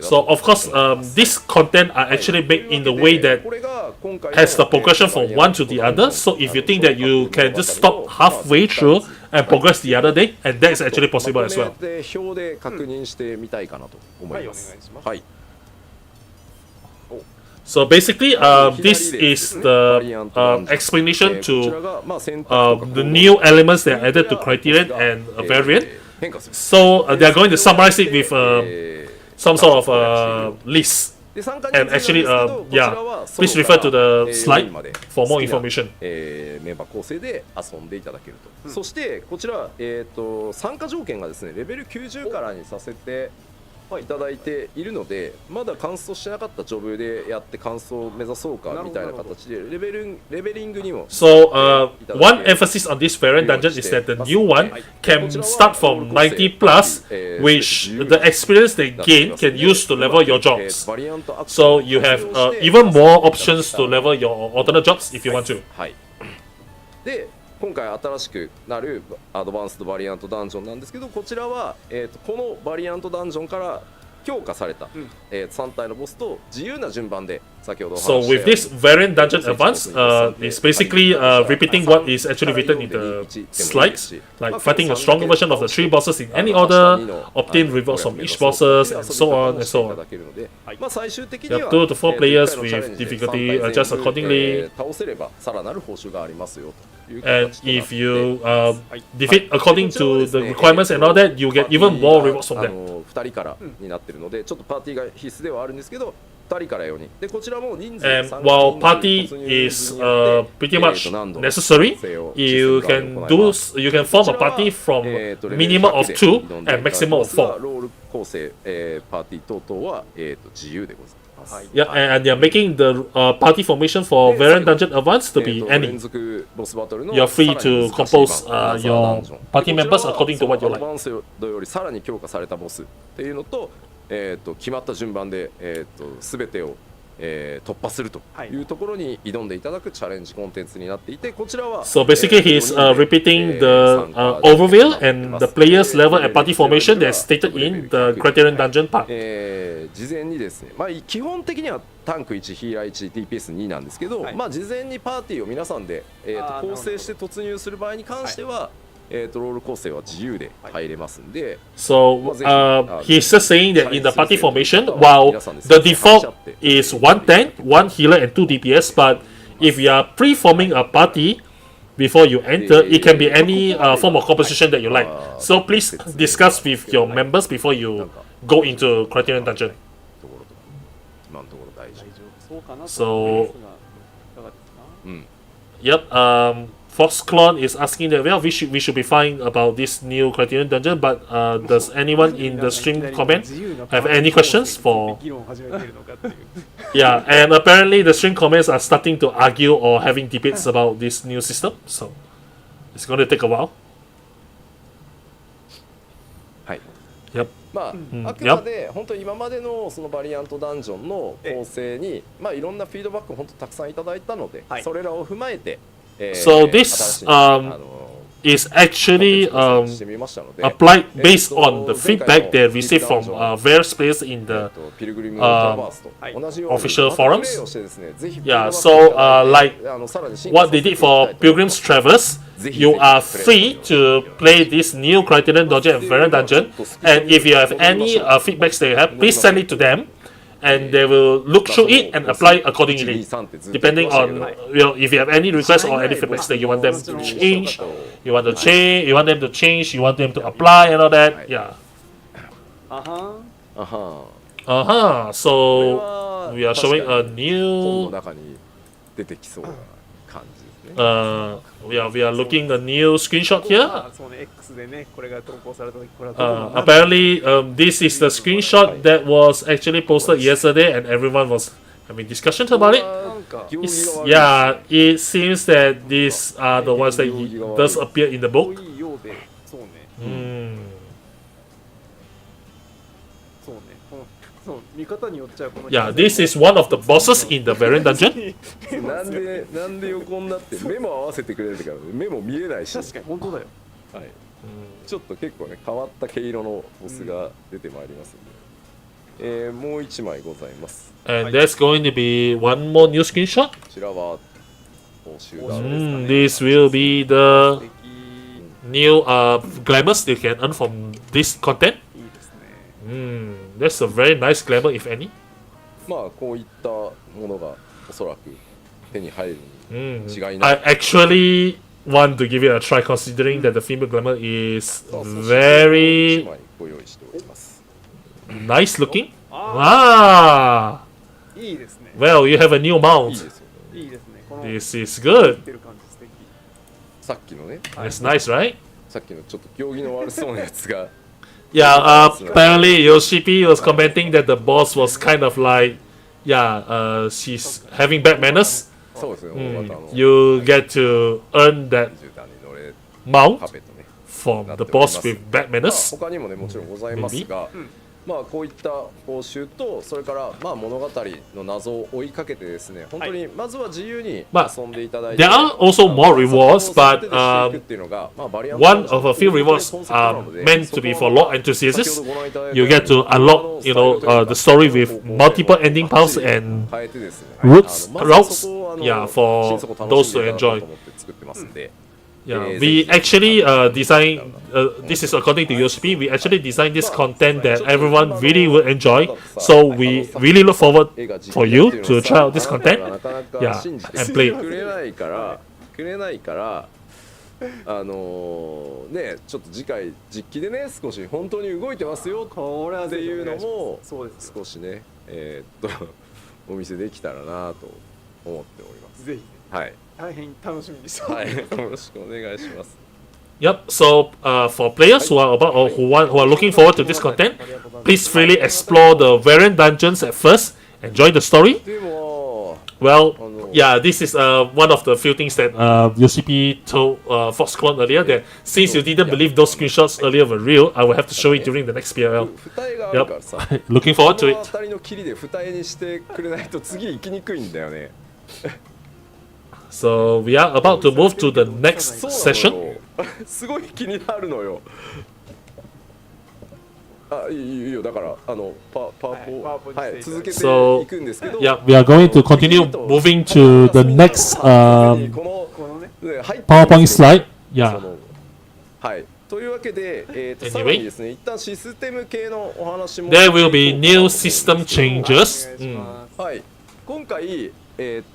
So of course, these content are actually made in the way that has the progression from one to the other. So if you think that you can just stop halfway through and progress the other day, and that is actually possible as well. So basically, this is the explanation to the new elements that are added to Criterion and variant. So they are going to summarize it with some sort of list. And actually, yeah, please refer to the slide for more information. メンバー構成で遊んでいただけると。そしてこちら、参加条件がですねレベル90からにさせていただいているので、まだ完走してなかったジョブでやって完走を目指そうかみたいな形でレベリングにも。So one emphasis on this variant dungeon is that the new one can start from 90 plus, which the experience they gain can use to level your jobs. So you have even more options to level your alternate jobs if you want to. はい。で今回新しくなるアドバンスドバリアントダンジョンなんですけど、こちらは、このバリアントダンジョンから強化された、3体のボスと自由な順番で先ほどお話しした So with this variant dungeon advance, it's basically repeating what is actually written in the slides, like fighting a stronger version of the 3 bosses in any order, obtain rewards from each bosses, and so on and so on. You have 2 to 4 players with difficulty adjust accordingly. 倒せればさらなる報酬がありますよと。And if you defeat according to the requirements and all that, you get even more rewards from that. 2人からになっているので、ちょっとパーティーが必須ではあるんですけど、2人から4人。で、こちらも人数 And while party is pretty much necessary, you can form a party from minimum of 2 and maximum of 4. ロール構成、パーティー等々は自由でございます。Yeah, and they're making the party formation for variant dungeon advance to be any. You're free to compose your party members according to what you like. アドバンスドよりさらに強化されたボスっていうのと、決まった順番で全てを突破するというところに挑んでいただくチャレンジコンテンツになっていて、こちらは So basically he's repeating the overview and the players level and party formation that's stated in the Criterion dungeon part. 事前にですね、まあ基本的にはタンク1、ヒーラー1、TPS2 なんですけど、まあ事前にパーティーを皆さんで構成して突入する場合に関しては、ロール構成は自由で入れますんで。So he's just saying that in the party formation, while the default is 1 tank, 1 healer, and 2 DPS, but if you are pre-forming a party before you enter, it can be any form of composition that you like. So please discuss with your members before you go into Criterion dungeon. So, yep. Foxclone is asking that well, we should be fine about this new Criterion dungeon, but does anyone in the stream comment have any questions for? Yeah, and apparently the stream comments are starting to argue or having debates about this new system, so it's going to take a while. はい。Yep. まあ、あくまで本当に今までのそのバリアントダンジョンの構成に、まあいろんなフィードバックを本当たくさんいただいたので、それらを踏まえて。So this is actually してみましたので、 applied based on the feedback they received from various players in the ピルグリムウルトラバースと同じように official プレ forums. イをしてですね、ぜひ Yeah, so like さらに進化 what they did for Pilgrim's Travels, you are free to play this new Criterion Dungeon and Variant Dungeon. And if you have any feedbacks they have, please send it to them, and they will look through it and apply accordingly, depending on if you have any requests or any feedbacks that you want them to change, you want them to change, you want them to apply and all that. Yeah. あはあは So we are showing a 本の new. 中に出てきそうな感じですね。We are looking a new screenshot here. あそうね X でねこれが投稿された時これはどこの Apparently, this is the screenshot that was actually posted yesterday, and everyone was having discussions about it. なんか Yeah, it seems that these are the ones that does appear in the 多 book. いようでそうね Mm. そうねそう見方によっちゃこの Yeah, this is one of the bosses in the Variant Dungeon. なんで横になって目も合わせてくれるから目も見えないし、確かに本当だよはい、ちょっと結構ね変わった毛色のボスが出てまいりますので、もう一枚ございます。 And there's going to be one more new screenshot. こちらは報酬だ。 This will be the 素敵 new glamours you can earn from this content. いいですね That's a very nice glamour, if any. まあこういったものがおそらく手に入るに違いない。 I actually want to give it a try, considering that the female glamour is さあそしてもう一 very 枚ご用意しております。 nice looking. あ Ah, いいですね well, you have a new いい mount. ですよね。いいですねこの This is good. ってる感じ素敵さっきのね、 That's nice, right? さっきのちょっと行儀の悪そうなやつが Yeah, apparently Yoshipi was commenting that the boss was kind of like, she's having bad manners. そうですね。大型の You get to earn that 絨毯に乗れ mount カペとね。 from the boss with bad まあ manners. 他にもねもちろんございますが、まあこういった報酬とそれからまあ物語の謎を追いかけてですね、本当にまずは自由にまあ遊んでいただいて、 There are also more rewards, but one of a few rewards are meant to be for lore enthusiasts. You get to unlock, the story with multiple ending paths and routes, for those to enjoy. Yeah, we actually designed. This is according to Yoshipi. We actually designed this content that everyone really will enjoy. So we really look forward for you to try out this content. Yeah, and play. くれないからねちょっと次回実機でね少し本当に動いてますよこれはっていうのもそうです少しねお見せできたらなと思っております。ぜひはい大変楽しみにしておりはいますよろしくお願いします。 Yep. So for players who are who are looking forward to this content, please freely explore the variant dungeons at first. Enjoy the story. でも Well, yeah, this is one of the few things that Yoshipi told Foxconn earlier, that since you didn't believe those screenshots earlier were real, I will have to show it during the next PLL. 二重があるからさ、 Looking forward to この it. 当たりの切りで二重にしてくれないと次行きにくいんだよね。 So we are about to move to the next そうなの session. よすごい気になるのよ。あ、いいよだからパワポはい続けていくんですけど、 Yeah, we are going to continue moving to the next この入って PowerPoint slide. そ Yeah. のはいというわけで、Anyway さらにですね一旦システム系のお話も There will be new system changes. お願いしますはい今回新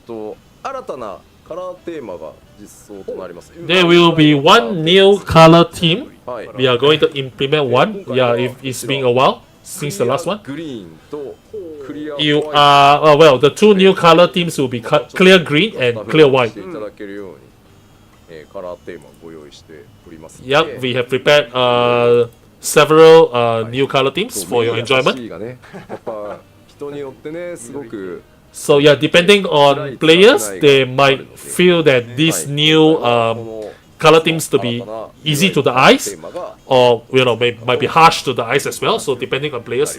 たなカラーテーマが実装となります。 There will be one new color theme. はい We are going to implement one. Yeah, it's been a while since the last one. グリーンとクリア You are well. The two new color themes will be clear green and clear して white. いただけるように、カラーテーマをご用意しておりますので。 Yep, we have prepared several new color themes for your enjoyment. がね、やっぱ人によってねすごく So yeah, depending on players, they might feel that these new color themes to be easy to the eyes, or might be harsh to the eyes as well. So depending on players,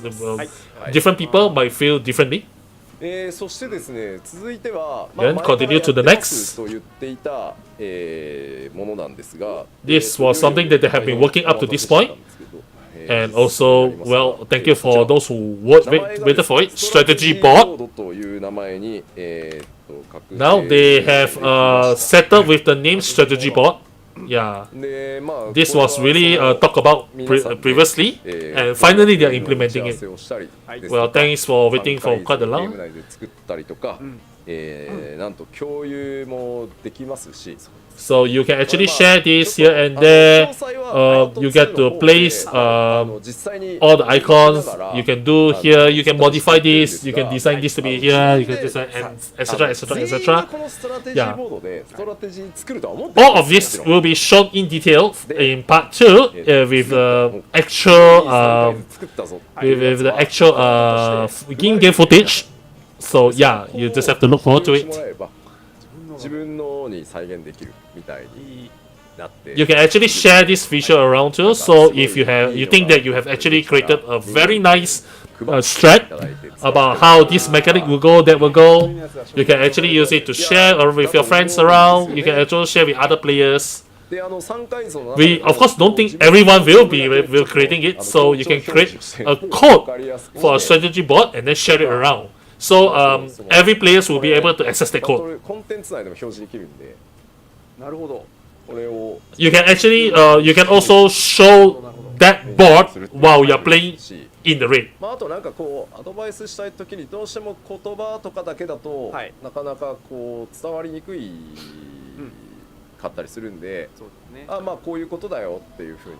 different people might feel differently. そしてですね、続いては、Then continue to the next. と言っていた、ものなんですが、This was something that they have been working up to this point. And also, well, thank you for those who waited for it. Strategy board. という名前に、Now they have settled with the name strategy board. Yeah, で、this was really talked about previously, and finally they are implementing it. Well, thanks for waiting for quite a ゲーム long. 内で作ったりとか、なんと共有もできますし、So you can actually share this here and there. You get to place all the icons. You can do here. You can modify this. You can design this to be here. You can design and etc. etc. etc. Yeah. All of this will be shown in detail in part 2 with the actual with the actual in-game footage. So yeah, you just have to look forward to it. 自分のに再現できるみたいになって、 You can actually share this feature around too. So if you think that you have actually created a very nice strat about how this mechanic will go, that will go, you can actually use it to share or with your friends around. You can actually share with other players. で3階層の We of course don't think everyone will be creating it. So you can create a code for a strategy board and then share it around. So every players will be able to access the code. コンテンツ内でも表示できるんで、なるほど。これを You can actually you can also show that board while you're playing in the raid. あとなんかこうアドバイスしたいときにどうしても言葉とかだけだと、なかなかこう伝わりにくいかったりするんで、こういうことだよっていうふうに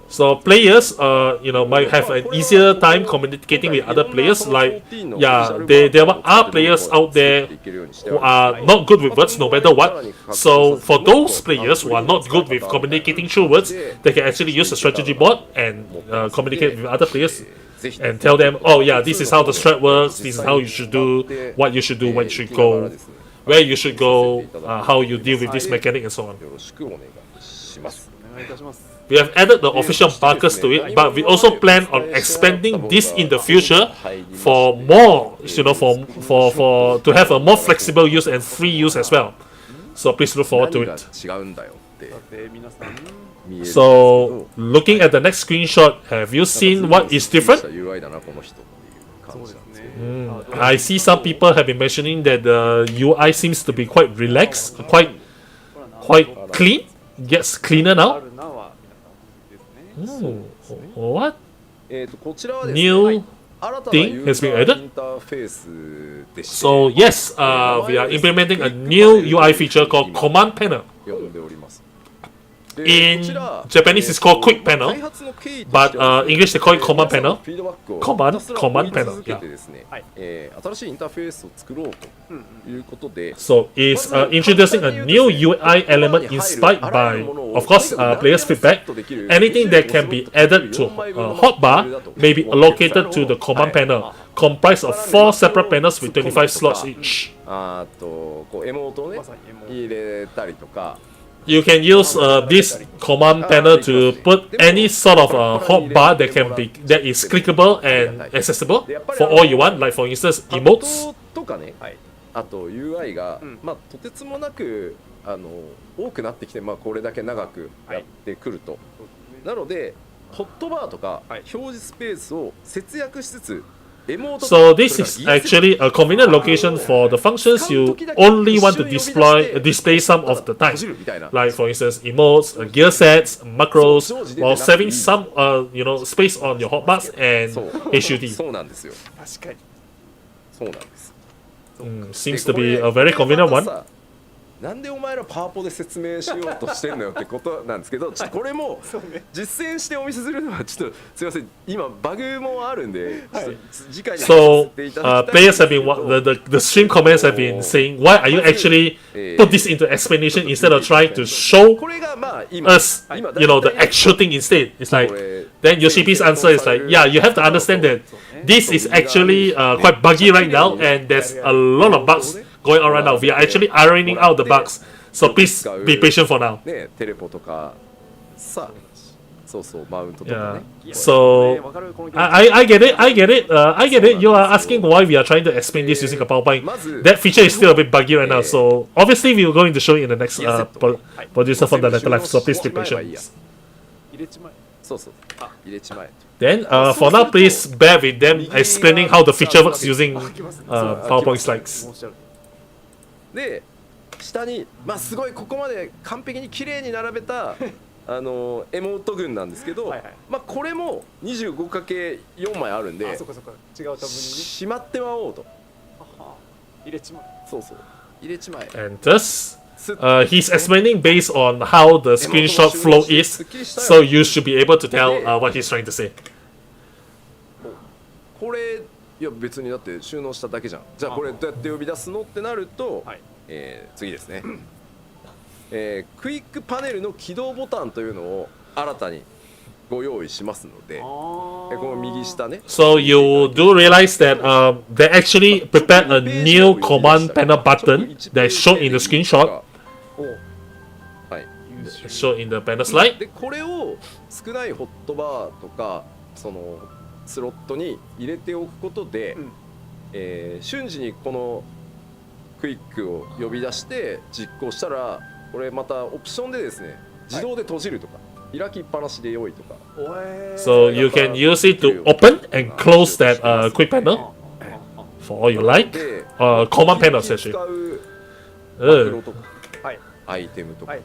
So players, might have an easier time communicating with other players. Like, yeah, there are players out there who are not good with words, no matter what. So for those players who are not good with communicating through words, they can actually use a strategy board and communicate with other players and tell them, oh yeah, this is how the strat works. This is how you should do, what you should do, where you should go, where you should go, how you deal with this mechanic, and so on. よろしくお願いします。お願いいたします。We have added the official markers to it, but we also plan on expanding this in the future for more, for to have a more flexible use and free use as well. So please look forward to it. 違うんだよって皆さん So looking at the next screenshot, have you seen what is different? UI だなこの人っていう感じなんですけど、 I see some people have been mentioning that the UI seems to be quite relaxed, quite clean. Gets cleaner now. What こちらはですね、 new 新たな thing has been added? インターフェースでして、 So yes, we are implementing a new UI feature called Command Panel. 呼んでおります。 In Japanese, it's called Quick Panel, but English they call it Command Panel. Command Panel, yeah. 新しいインターフェースを作ろうということで、 So it's introducing a new UI element inspired by, of course, players' feedback. Anything that can be added to a hotbar may be allocated to the Command Panel, comprised of 4 separate panels with 25 slots each. こうエモートをね入れたりとか。 You can use this command panel to put any sort of hotbar that is clickable and accessible for all you want. Like for instance, emotes. とかね、あと UI がとてつもなく多くなってきて、これだけ長くやってくると。なのでホットバーとか表示スペースを節約しつつ。 So this is actually a convenient location for the functions you only want to display some of the time. Like for instance, emotes, gear sets, macros, while saving some space on your hotbars and HUD. そうなんですよ。確かに。そうなんです。Seems to be a very convenient one. なんでお前らパワポで説明しようとしてんのよってことなんですけど、ちょっとこれも実践してお見せするのはちょっとすいません、今バグもあるんで、次回に So players have been the stream comments have been saying, why are you actually put this into explanation instead of trying to show us the actual thing instead? It's like then Yoshipi's answer is like, yeah, you have to understand that this is actually quite buggy right now and there's a lot of bugs going on right now. We are actually ironing out the bugs. So please be patient for now. ね、テレポとかさ、そうそうマウントとかね。So I get it. I get it. I get it. You are asking why we are trying to explain this using a PowerPoint. That feature is still a bit buggy right now. So obviously we are going to show it in the next producer from the Netherlands. So please be patient. 入れちまえ。そうそう。入れちまえ。Then for now, please bear with them explaining how the feature works using PowerPoint slides. で下にまあすごいここまで完璧に綺麗に並べたエモート群なんですけど、まあこれも 25×4 枚あるんで、あ、そっかそっか、違うタブにね。しまってまおうと。入れちまえ。そうそう。入れちまえ。 And thus, he's explaining based on how the screenshot flow is, so you should be able to tell what he's trying to say. これいや別にだって収納しただけじゃん。じゃあこれどうやって呼び出すのってなると、次ですね。クイックパネルの起動ボタンというのを新たにご用意しますので、この右下ね。So you do realize that they actually prepared a new command panel button that is shown in the screenshot. はい。Shown in the panel slide. でこれを少ないホットバーとかそのスロットに入れておくことで、瞬時にこのクイックを呼び出して実行したら、これまたオプションでですね、自動で閉じるとか、開きっぱなしで良いとか。So you can use it to open and close that quick panel for all you like. Command panel essentially. マクロとか、アイテムとか。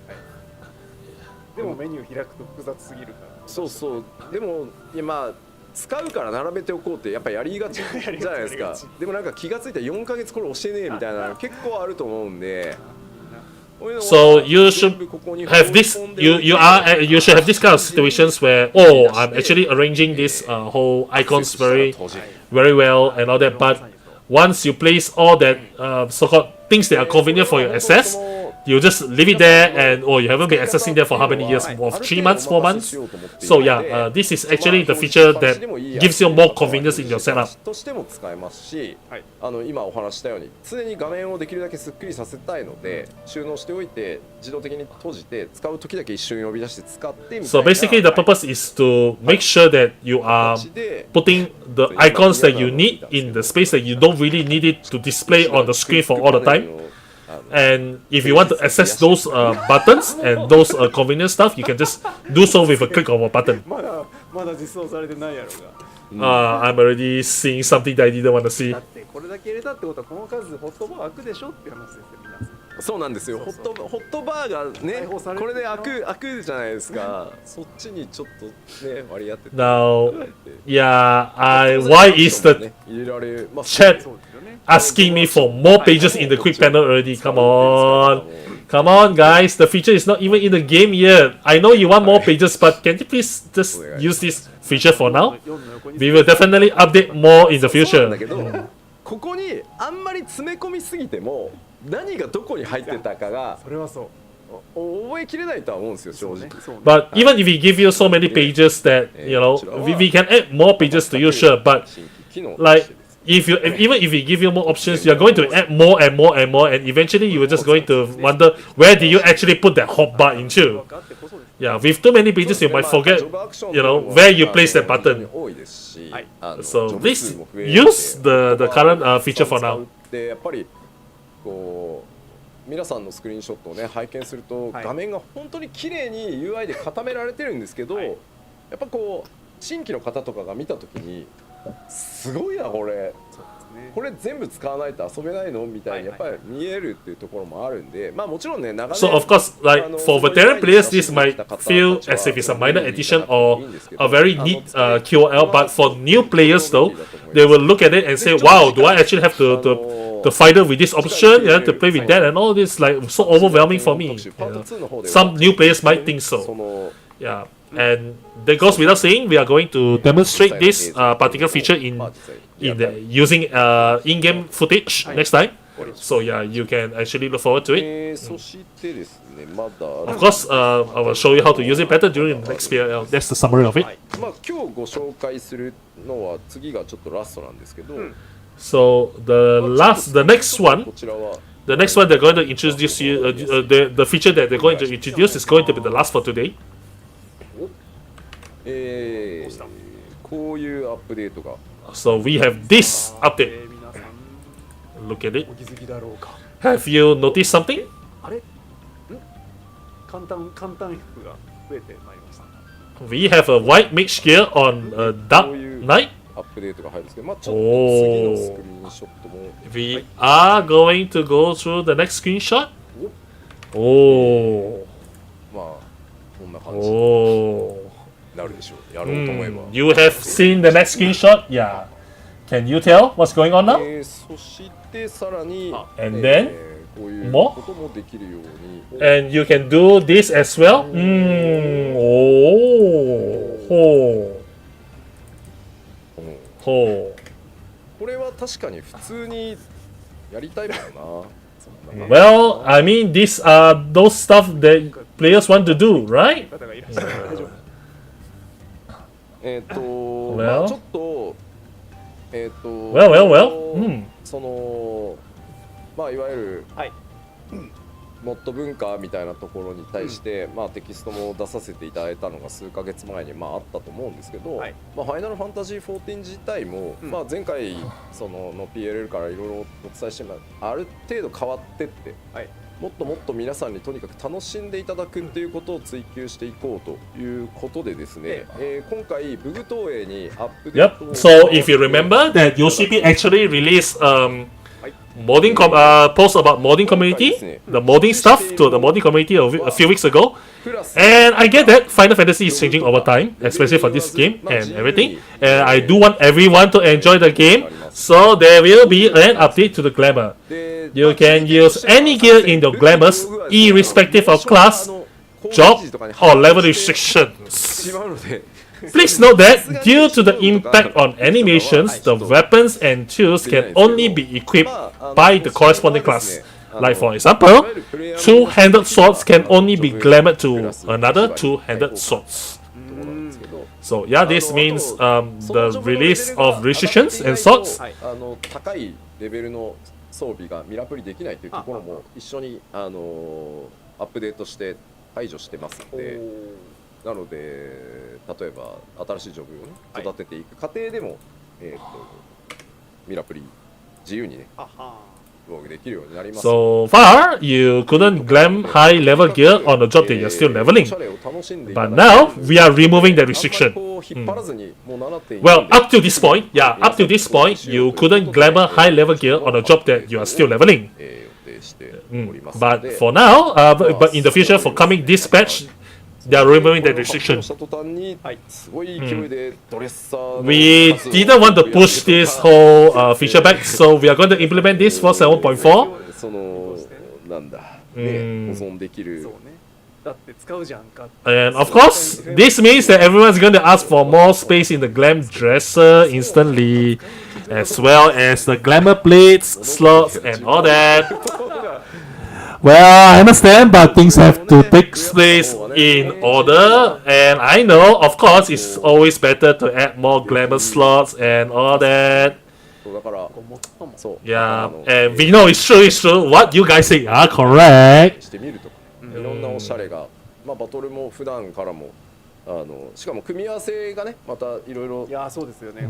でもメニュー開くと複雑すぎるから。そうそう。でもいやまあ使うから並べておこうってやっぱやりがちじゃないですか。でもなんか気がついたら4ヶ月これ教えねえみたいな結構あると思うんで。So you should have this. You should have this kind of situations where I'm actually arranging this whole icons very well and all that. But once you place all that so-called things that are convenient for your access, you just leave it there and you haven't been accessing them for how many years? Of 3 months, 4 months? So yeah, this is actually the feature that gives you more convenience in your setup. としても使えますし、今お話したように常に画面をできるだけすっきりさせたいので収納しておいて自動的に閉じて使う時だけ一瞬呼び出して使ってみたいな。So basically the purpose is to make sure that you are putting the icons that you need in the space that you don't really need it to display on the screen for all the time. And if you want to access those buttons and those convenient stuff, you can just do so with a click of a button. まだ実装されてないやろが。I'm already seeing something that I didn't want to see. だってこれだけ入れたってことはこの数ホットバー開くでしょって話ですよ皆さん。そうなんですよ。ホットバーがね、これで開くじゃないですか。そっちにちょっとね割り当てて。Now, yeah, why is the chat asking me for more pages in the quick panel already? Come on, guys. The feature is not even in the game yet. I know you want more pages, but can you please just use this feature for now? We will definitely update more in the future. ここにあんまり詰め込みすぎても何がどこに入ってたかがそれはそう覚えきれないとは思うんですよ正直。But even if we give you so many pages that we can add more pages to you, sure. But like even if we give you more options, you're going to add more and more and more, and eventually you are just going to wonder where do you actually put that hotbar into. Yeah, with too many pages, you might forget, where you place that button. So please use the current feature for now. でやっぱりこう皆さんのスクリーンショットをね拝見すると画面が本当に綺麗に UI で固められてるんですけど、やっぱこう新規の方とかが見た時にすごいなこれ。これ全部使わないと遊べないのみたいにやっぱり見えるっていうところもあるんで、まあもちろんね長年 So of course, like for veteran players, this might feel as if it's a minor addition or a very neat QOL. But for new players, though, they will look at it and say, "Wow, do I actually have to fight with this option? Yeah, to play with that and all this like so overwhelming for me." Some new players might think so. Yeah, and that goes without saying. We are going to demonstrate this particular feature using in-game footage next time. So yeah, you can actually look forward to it. そしてですねまだ Of course, I will show you how to use it better during the next PLL. That's the summary of it. まあ今日ご紹介するのは次がちょっとラストなんですけど、 So the next one, こちらは the next one they're going to introduce you, the feature that they're going to introduce is going to be the last for today. こういうアップデートが So we have this update. 皆さん Look at it. お気づきだろうか。 Have you noticed something? あれ？簡単服が増えてまいりました。We have a white mage gear on a dark knight. アップデートが入るんですけど、まあちょっと次のスクリーンショットも We are going to go through the next screenshot. Oh. まあこんな感じに Oh. なるでしょう。やろうと思えば。 You have seen the next screenshot? Yeah. Can you tell what's going on now? そしてさらに、And then こういう more? こともできるように。 And you can do this as well? Oh. Oh. これは確かに普通にやりたいだろうな。 Well, I mean, these are those stuff that players want to do, right? 方がいらっしゃる。大丈夫。まあちょっとWell. そのまあいわゆる、はい、モッド文化みたいなところに対して、まあテキストも出させていただいたのが数ヶ月前にまああったと思うんですけど、はい、まあファイナルファンタジー14自体も、まあ前回その PLL からいろいろお伝えしてもある程度変わってって、はい、もっともっと皆さんにとにかく楽しんでいただくっていうことを追求していこうということでですね、今回ブグ投影にアップデートを Yep. So if you remember that Yoshiki actually released modding post about modding community, the modding stuff to the modding community a few weeks ago. And I get that Final Fantasy is changing over time, especially for this game and everything. And I do want everyone to enjoy the game, so there will be an update to the Glamour. You can use any gear in the Glamours, irrespective of class, job, or level restrictions. Please note that, due to the impact on animations, the weapons and tools can only be equipped by the corresponding class. Like for example, two-handed swords can only be glamoured to another two-handed swords. So yeah, this means the release of restrictions and swords. 高いレベルの装備がミラプリできないというところも一緒にアップデートして排除してますので、なので例えば新しいジョブをね育てていく過程でもミラプリ自由にねできるようになります。 So far, you couldn't glam high level gear on a job that you're still leveling. But now, we are removing the restriction. Well, up to this point, you couldn't glamour high level gear on a job that you are still leveling. But for now, but in the future, for coming this patch, they are removing the restriction. We didn't want to push this whole feature back, so we are going to implement this for 7.4. And of course, this means that everyone's going to ask for more space in the glam dresser instantly, as well as the glamour plates, slots, and all that. Well, I understand, but things have to take place in order, and I know, of course, it's always better to add more glamour slots and all that. Yeah, and we know it's true. What you guys say are correct. いろんなおしゃれが、まあバトルも普段からもしかも組み合わせがねまたいろいろそうですよね。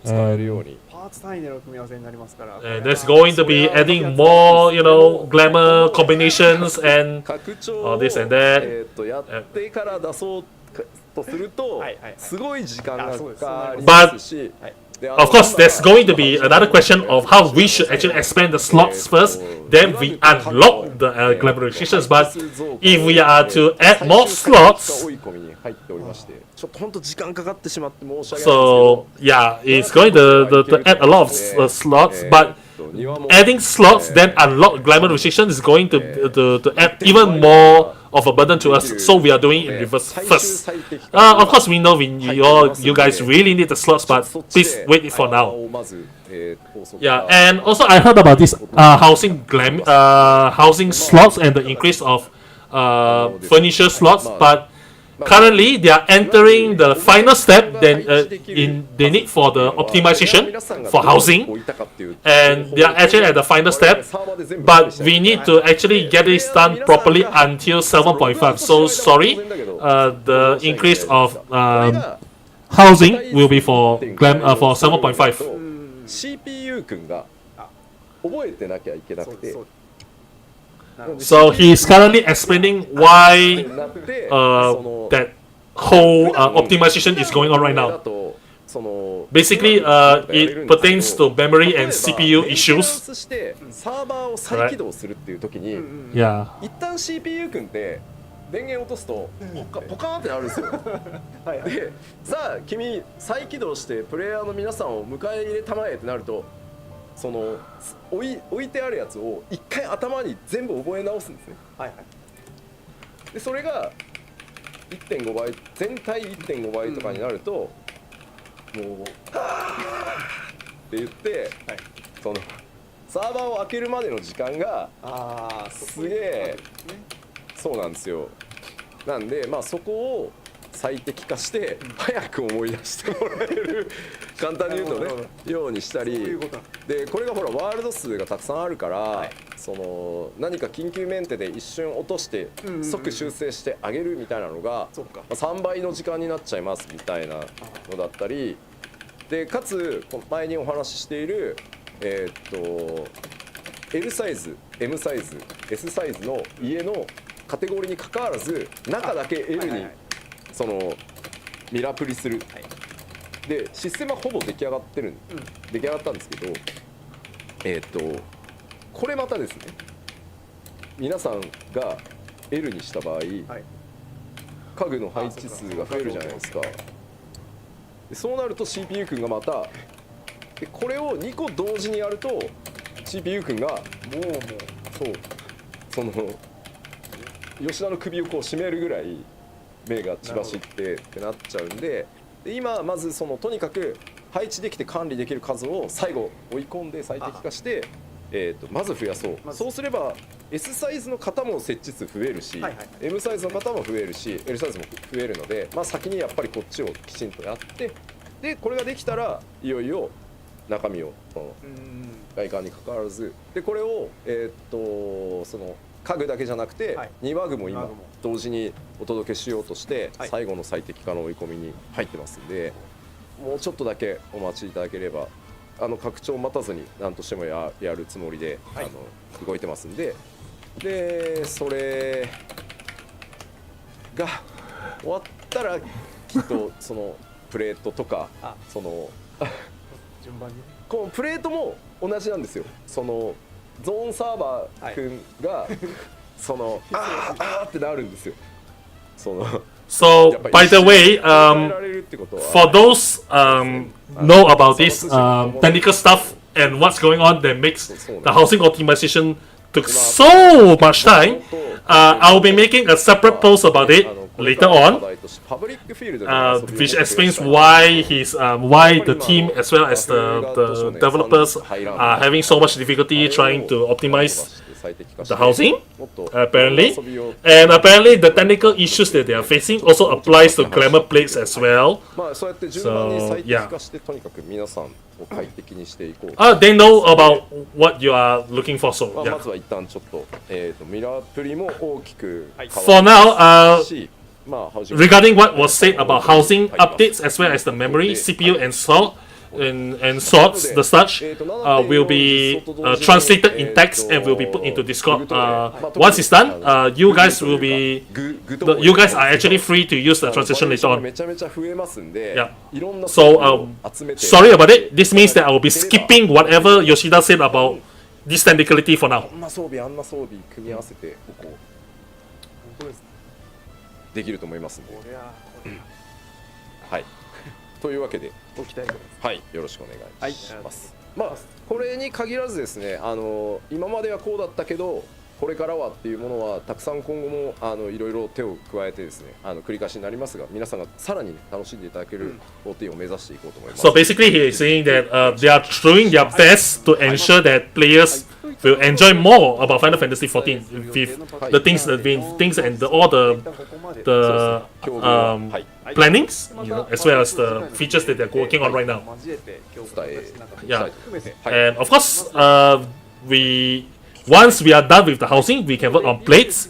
使えるようにパーツ単位での組み合わせになりますから。There's going to be adding more, glamour combinations and all this and that. やってから出そうとするとすごい時間がかかりますし。Of course, there's going to be another question of how we should actually expand the slots first, then we unlock the glamour restrictions. But if we are to add more slots, so yeah, it's going to add a lot of slots, but adding slots then unlock glamour restrictions is going to add even more of a burden to us, so we are doing it in reverse first. Of course, we know you guys really need the slots, but please wait it for now. Yeah, and also I heard about this housing slots and the increase of furniture slots, but currently they are entering the final step then in the need for the optimization for housing, and they are actually at the final step, but we need to actually get this done properly until 7.5. So sorry, the increase of housing will be for 7.5. CPU 君が覚えてなきゃいけなくて、So he's currently explaining why that whole optimization is going on right now. Basically, it pertains to memory and CPU issues. サーバーを再起動するっていう時に、 Yeah. 一旦 CPU 君って電源落とすとポカーンってなるんですよ。で、さあ君再起動してプレイヤーの皆さんを迎え入れたまえってなると、その置いてあるやつを一回頭に全部覚え直すんですね。でそれが 1.5 倍、全体 1.5 倍とかになると、もうって言って、そのサーバーを開けるまでの時間がすげえ、そうなんですよ。なんでまあそこを最適化して早く思い出してもらえる簡単に言うとねようにしたりで、これがほらワールド数がたくさんあるから、その何か緊急メンテで一瞬落として即修正してあげるみたいなのが3倍の時間になっちゃいますみたいなのだったりで、かつ前にお話ししているL サイズ、M サイズ、S サイズの家のカテゴリーにかかわらず中だけ L にそのミラプリする、でシステムはほぼ出来上がってる、出来上がったんですけど、これまたですね、皆さんが L にした場合、家具の配置数が増えるじゃないですか。でそうなると CPU 君がまたでこれを2個同時にやると CPU 君がその吉田の首をこう絞めるぐらい目が血走ってってなっちゃうんで、今まずそのとにかく配置できて管理できる数を最後追い込んで最適化して、まず増やそう。そうすれば S サイズの方も設置数増えるし、M サイズの方も増えるし L サイズも増えるので、まあ、先にやっぱりこっちをきちんとやって、でこれができたらいよいよ中身を外観にかかわらずでこれをその家具だけじゃなくて庭具も今同時にお届けしようとして最後の最適化の追い込みに入ってますんで、もうちょっとだけお待ちいただければ拡張を待たずに何としてもやるつもりで動いてますんで、でそれが終わったらきっとそのプレートとかその順番にこのプレートも同じなんですよ。そのゾーンサーバー君がそのあーってなるんですよ。その So, by the way, for those know about this technical stuff and what's going on that makes the housing optimization took so much time, I'll be making a separate post about it later on, which explains why why the team as well as the developers are having so much difficulty trying to optimize the housing, apparently. And apparently the technical issues that they are facing also applies to Glamour plates as well. So, yeah. They know about what you are looking for, so yeah. For now, regarding what was said about housing updates as well as the memory, CPU and sorts, the such will be translated in text and will be put into Discord. Once it's done, you guys are actually free to use the translation later on. Yeah. So sorry about it. This means that I will be skipping whatever Yoshida said about this technicality for now. できると思いますので、はい。というわけで、はい、よろしくお願いします。まあこれに限らずですね、今まではこうだったけど、これからはっていうものはたくさん今後もいろいろ手を加えてですね、繰り返しになりますが、皆さんがさらに、楽しんでいただける OT を目指していこうと思います。So basically, he is saying that they are doing their best to ensure that players will enjoy more about Final Fantasy 14 with the things that all the plannings, as well as the features that they're working on right now. Yeah, and of course, once we are done with the housing, we can work on plates.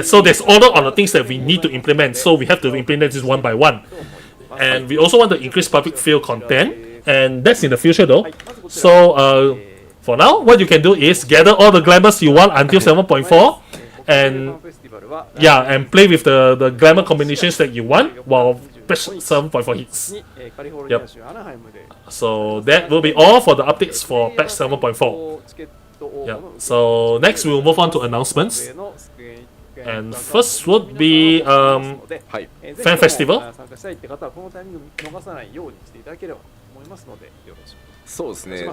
So there's order on the things that we need to implement. So we have to implement this one by one. And we also want to increase public field content, and that's in the future though. So for now, what you can do is gather all the glamours you want until 7.4, and and play with the glamour combinations that you want while patch 7.4 hits. Yep. So that will be all for the updates for patch 7.4. Yeah. So next we will move on to announcements. And first would be Fan Festival. そうですね。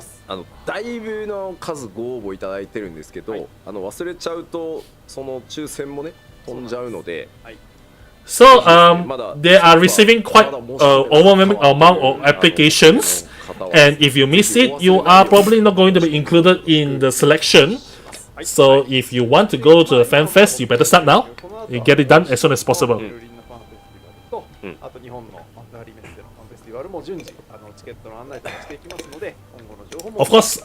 だいぶの数ご応募いただいてるんですけど、忘れちゃうとその抽選もね飛んじゃうので。So they are receiving quite overwhelming amount of applications, and if you miss it, you are probably not going to be included in the selection. So if you want to go to the Fan Fest, you better start now. You get it done as soon as possible. Of course,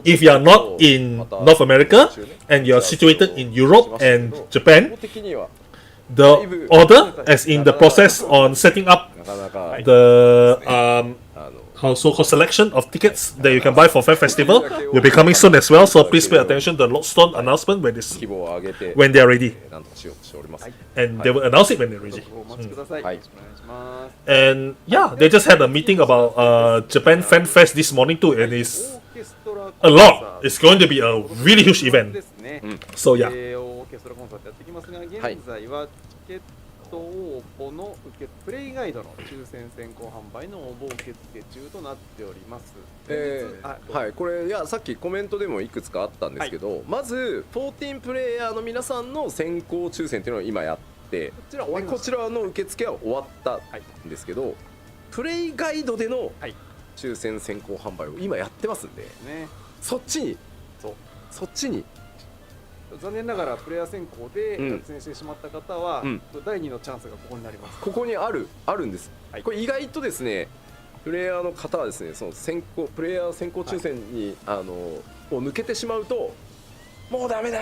if you are not in North America and you are situated in Europe and Japan, the order, as in the process on setting up the so-called selection of tickets that you can buy for Fan Festival, will be coming soon as well. So please pay attention to the Lodestone announcement when they are ready, and they will announce it when they're ready. And yeah, they just had a meeting about Japan Fan Fest this morning too, and it's a lot. It's going to be a really huge event. So yeah. 応募のプレイガイドの抽選先行販売の応募受付中となっております。はい、これさっきコメントでもいくつかあったんですけど、まず14プレイヤーの皆さんの先行抽選っていうのを今やって、こちらの受付は終わったんですけど、プレイガイドでの抽選先行販売を今やってますんで、そっちに残念ながらプレイヤー選考で落選してしまった方は、第2のチャンスがここになります。ここにあるんです。これ意外とですね、プレイヤーの方はですね、そのプレイヤー先行抽選に、を抜けてしまうと、もうダメだ、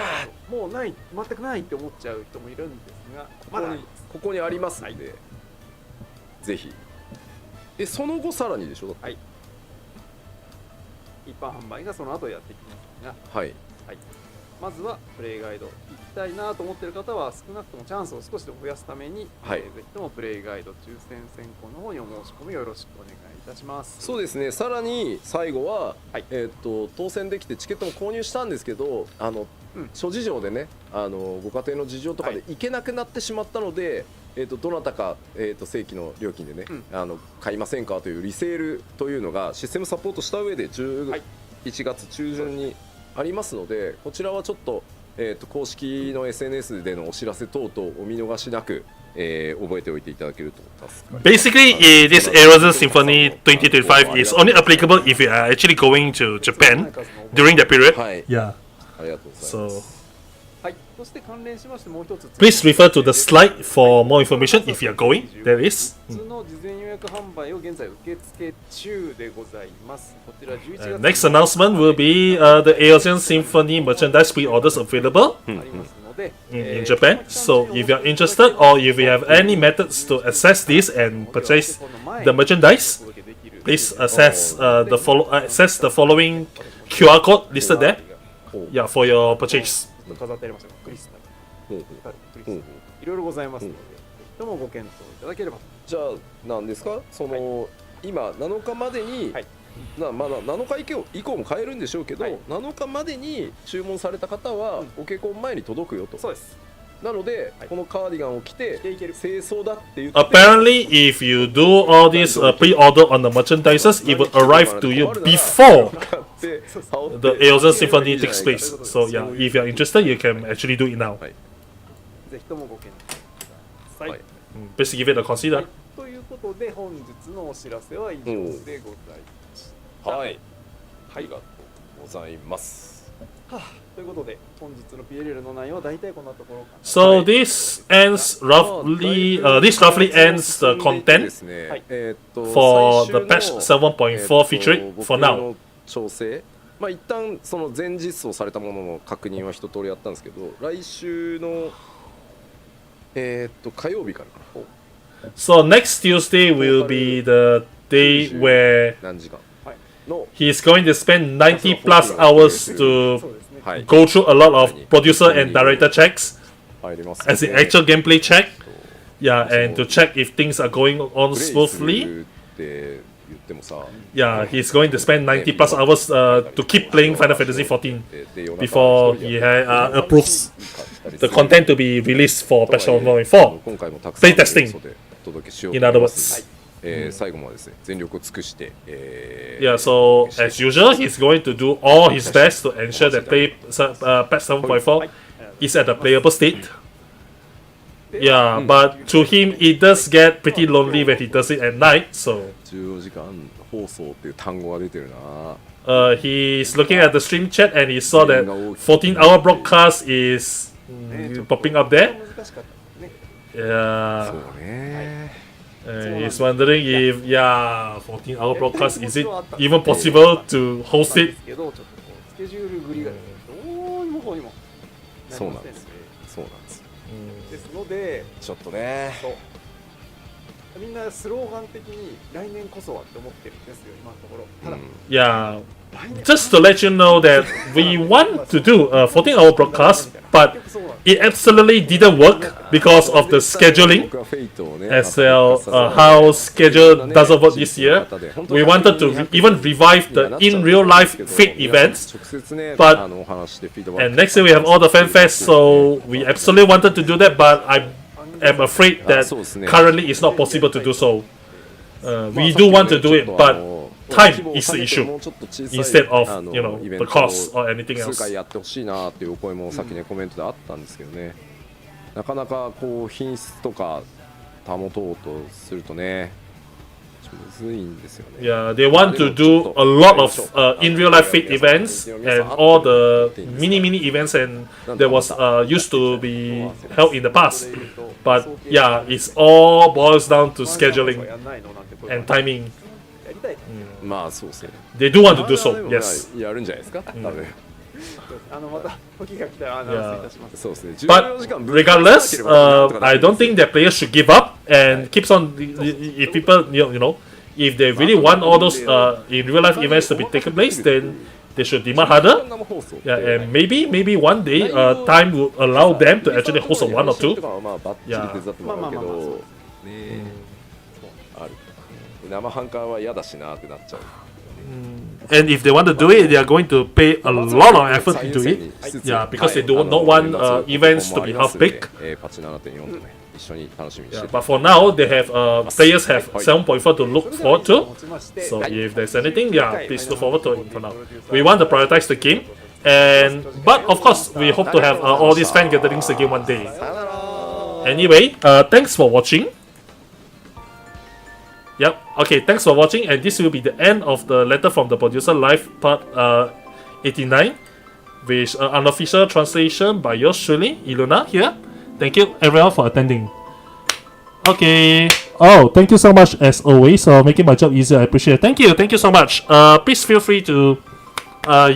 もうない、全くないって思っちゃう人もいるんですが、ここにありますので、ぜひ。その後さらにでしょ。はい。一般販売がその後やってきますが、はい。まずはプレイガイド行きたいなと思っている方は少なくともチャンスを少しでも増やすために、ぜひともプレイガイド抽選選考の方にお申し込みよろしくお願いいたします。そうですね。さらに最後は、当選できてチケットも購入したんですけど、諸事情でね、ご家庭の事情とかで行けなくなってしまったので、どなたか、正規の料金でね、買いませんかというリセールというのがシステムサポートした上で11月中旬にありますので、こちらはちょっと、公式の SNS でのお知らせ等々お見逃しなく、覚えておいていただけると助かります。Basically, this Erosion Symphony 2025 is only applicable if you are actually going to Japan during that period. Yeah. ありがとうございます。はい。そして関連しましてもう一つ。Please refer to the slide for more information if you are going. There is. 普通の事前予約販売を現在受付中でございます。こちら11月。Next announcement will be the Erosion Symphony merchandise pre-orders available in Japan. So if you are interested or if you have any methods to access this and purchase the merchandise, please access the following QR code listed there. Yeah, for your purchase. 飾ってありましたクリスタル、いろいろございますので、どうもご検討いただければ。じゃあ何ですか、その、今7日までに、まだ7日以降も買えるんでしょうけど、7日までに注文された方はお稽古前に届くよと。そうです。なので、このカーディガンを着て清掃だって言って。Apparently, if you do all this pre-order on the merchandises, it will arrive to you before the Erosion Symphony takes place. So yeah, if you are interested, you can actually do it now. ぜひともご検討ください。Please give it a consider. ということで本日のお知らせは以上でございました。はい。ありがとうごございます。ということで本日の PLL の内容は大体こんなところかな。 So this ends roughly, this roughly ends the content ですね。はい for the patch 7.4 featuring for now. 調整。まあ一旦その前実装されたものの確認は一通りやったんですけど、来週の火曜日からかな。So next Tuesday will be the day where 何時間 he's going to spend 90 plus hours そう to ですね。はい。 go through a lot of producer and director checks 入ります。 as the actual gameplay check. Yeah, and to check if things are going on プレイす smoothly. るって言ってもさ、 Yeah, he's going to spend 90 plus hours to keep playing Final Fantasy 14 before he approves the content to be released for patch 7.4. 今回もたくさん Playtesting お届けしよう In と思い other ます。 words. 最後までですね、全力を尽くして、Yeah, so as usual, he's going to do all his best to ensure that patch 7.4 is at a playable state. Yeah, but to him, it does get pretty lonely when he does it at night. So 14時間放送っていう単語が出てるな。 he's looking at the stream chat and he saw that 14-hour broadcast is popping up there. 難しかったですね。 Yeah, そうね。 he's wondering if 14-hour broadcast is it even possible to host で it? すけどちょっとこうスケジュール繰りがですねどうにもこうにもそうなんですよ。そうなんですよ。ですのでちょっとね。そうみんなスローガン的に来年こそはって思ってるんですよ今のところ。ただ Yeah, just to let you know that we want to do a 14-hour broadcast, but it absolutely didn't work because of the scheduling. 僕はフェイトをね、 As well, how schedule doesn't work this year. We wanted to even revive the in real life Fate events, 直接ね、 but お話してフィードバック and next year we have all the fan fests, so we absolutely wanted to do that, but I am afraid that currently it's not possible to do so. We do want to do it, but time is the issue instead of the cost or anything 数 else. 回やってほしいなっていうお声もさっきねコメントであったんですけどね、なかなかこう品質とか保とうとするとねむずいんですよね。 Yeah, they want to do a lot of in real life Fate events and all the mini events and that was used to be held in the past. But yeah, it's all boils down to scheduling やんないのなんて声が and timing. やりたい。まあそうですね。 They do want to do so, yes. やるんじゃないですか。多分。また時が来たらアナウンスいたします。そうですね。 But regardless, I don't think that players should give up and keeps on. If people, if they really want all those in real life events to be taken place, then they should demand harder. Yeah, and maybe one day, time will allow them to actually host a one or two. や。生半可は嫌だしなってなっちゃう。 And if they want to do it, they are going to pay a lot of effort into it. Yeah, because they do not want events to be half big. パチ 7.4 とね一緒に楽しみにし Yeah, て。 but for now, they have players have 7.4 to look forward to. 持ちまして、 So if there's anything, yeah, please look forward to it for now. We want to prioritize the game, and but of course, we hope to have all these fan gatherings again one day. Anyway, thanks for watching. Yep. Okay, thanks for watching, and this will be the end of the letter from the producer live part 89, with unofficial translation by yours truly, Iluna here. Thank you everyone for attending. Okay. Oh, thank you so much as always for making my job easier. I appreciate it. Thank you so much. Please feel free to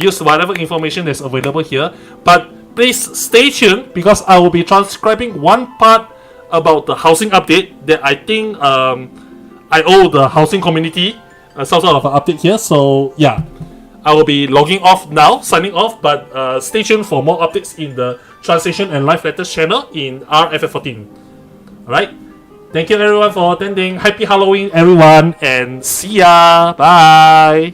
use whatever information is available here, but please stay tuned because I will be transcribing one part about the housing update that I think I owe the housing community some sort of an update here. So yeah, I will be logging off now, signing off, but stay tuned for more updates in the translation and live letters channel in FF14. Alright, thank you everyone for attending. Happy Halloween everyone, and see ya. Bye.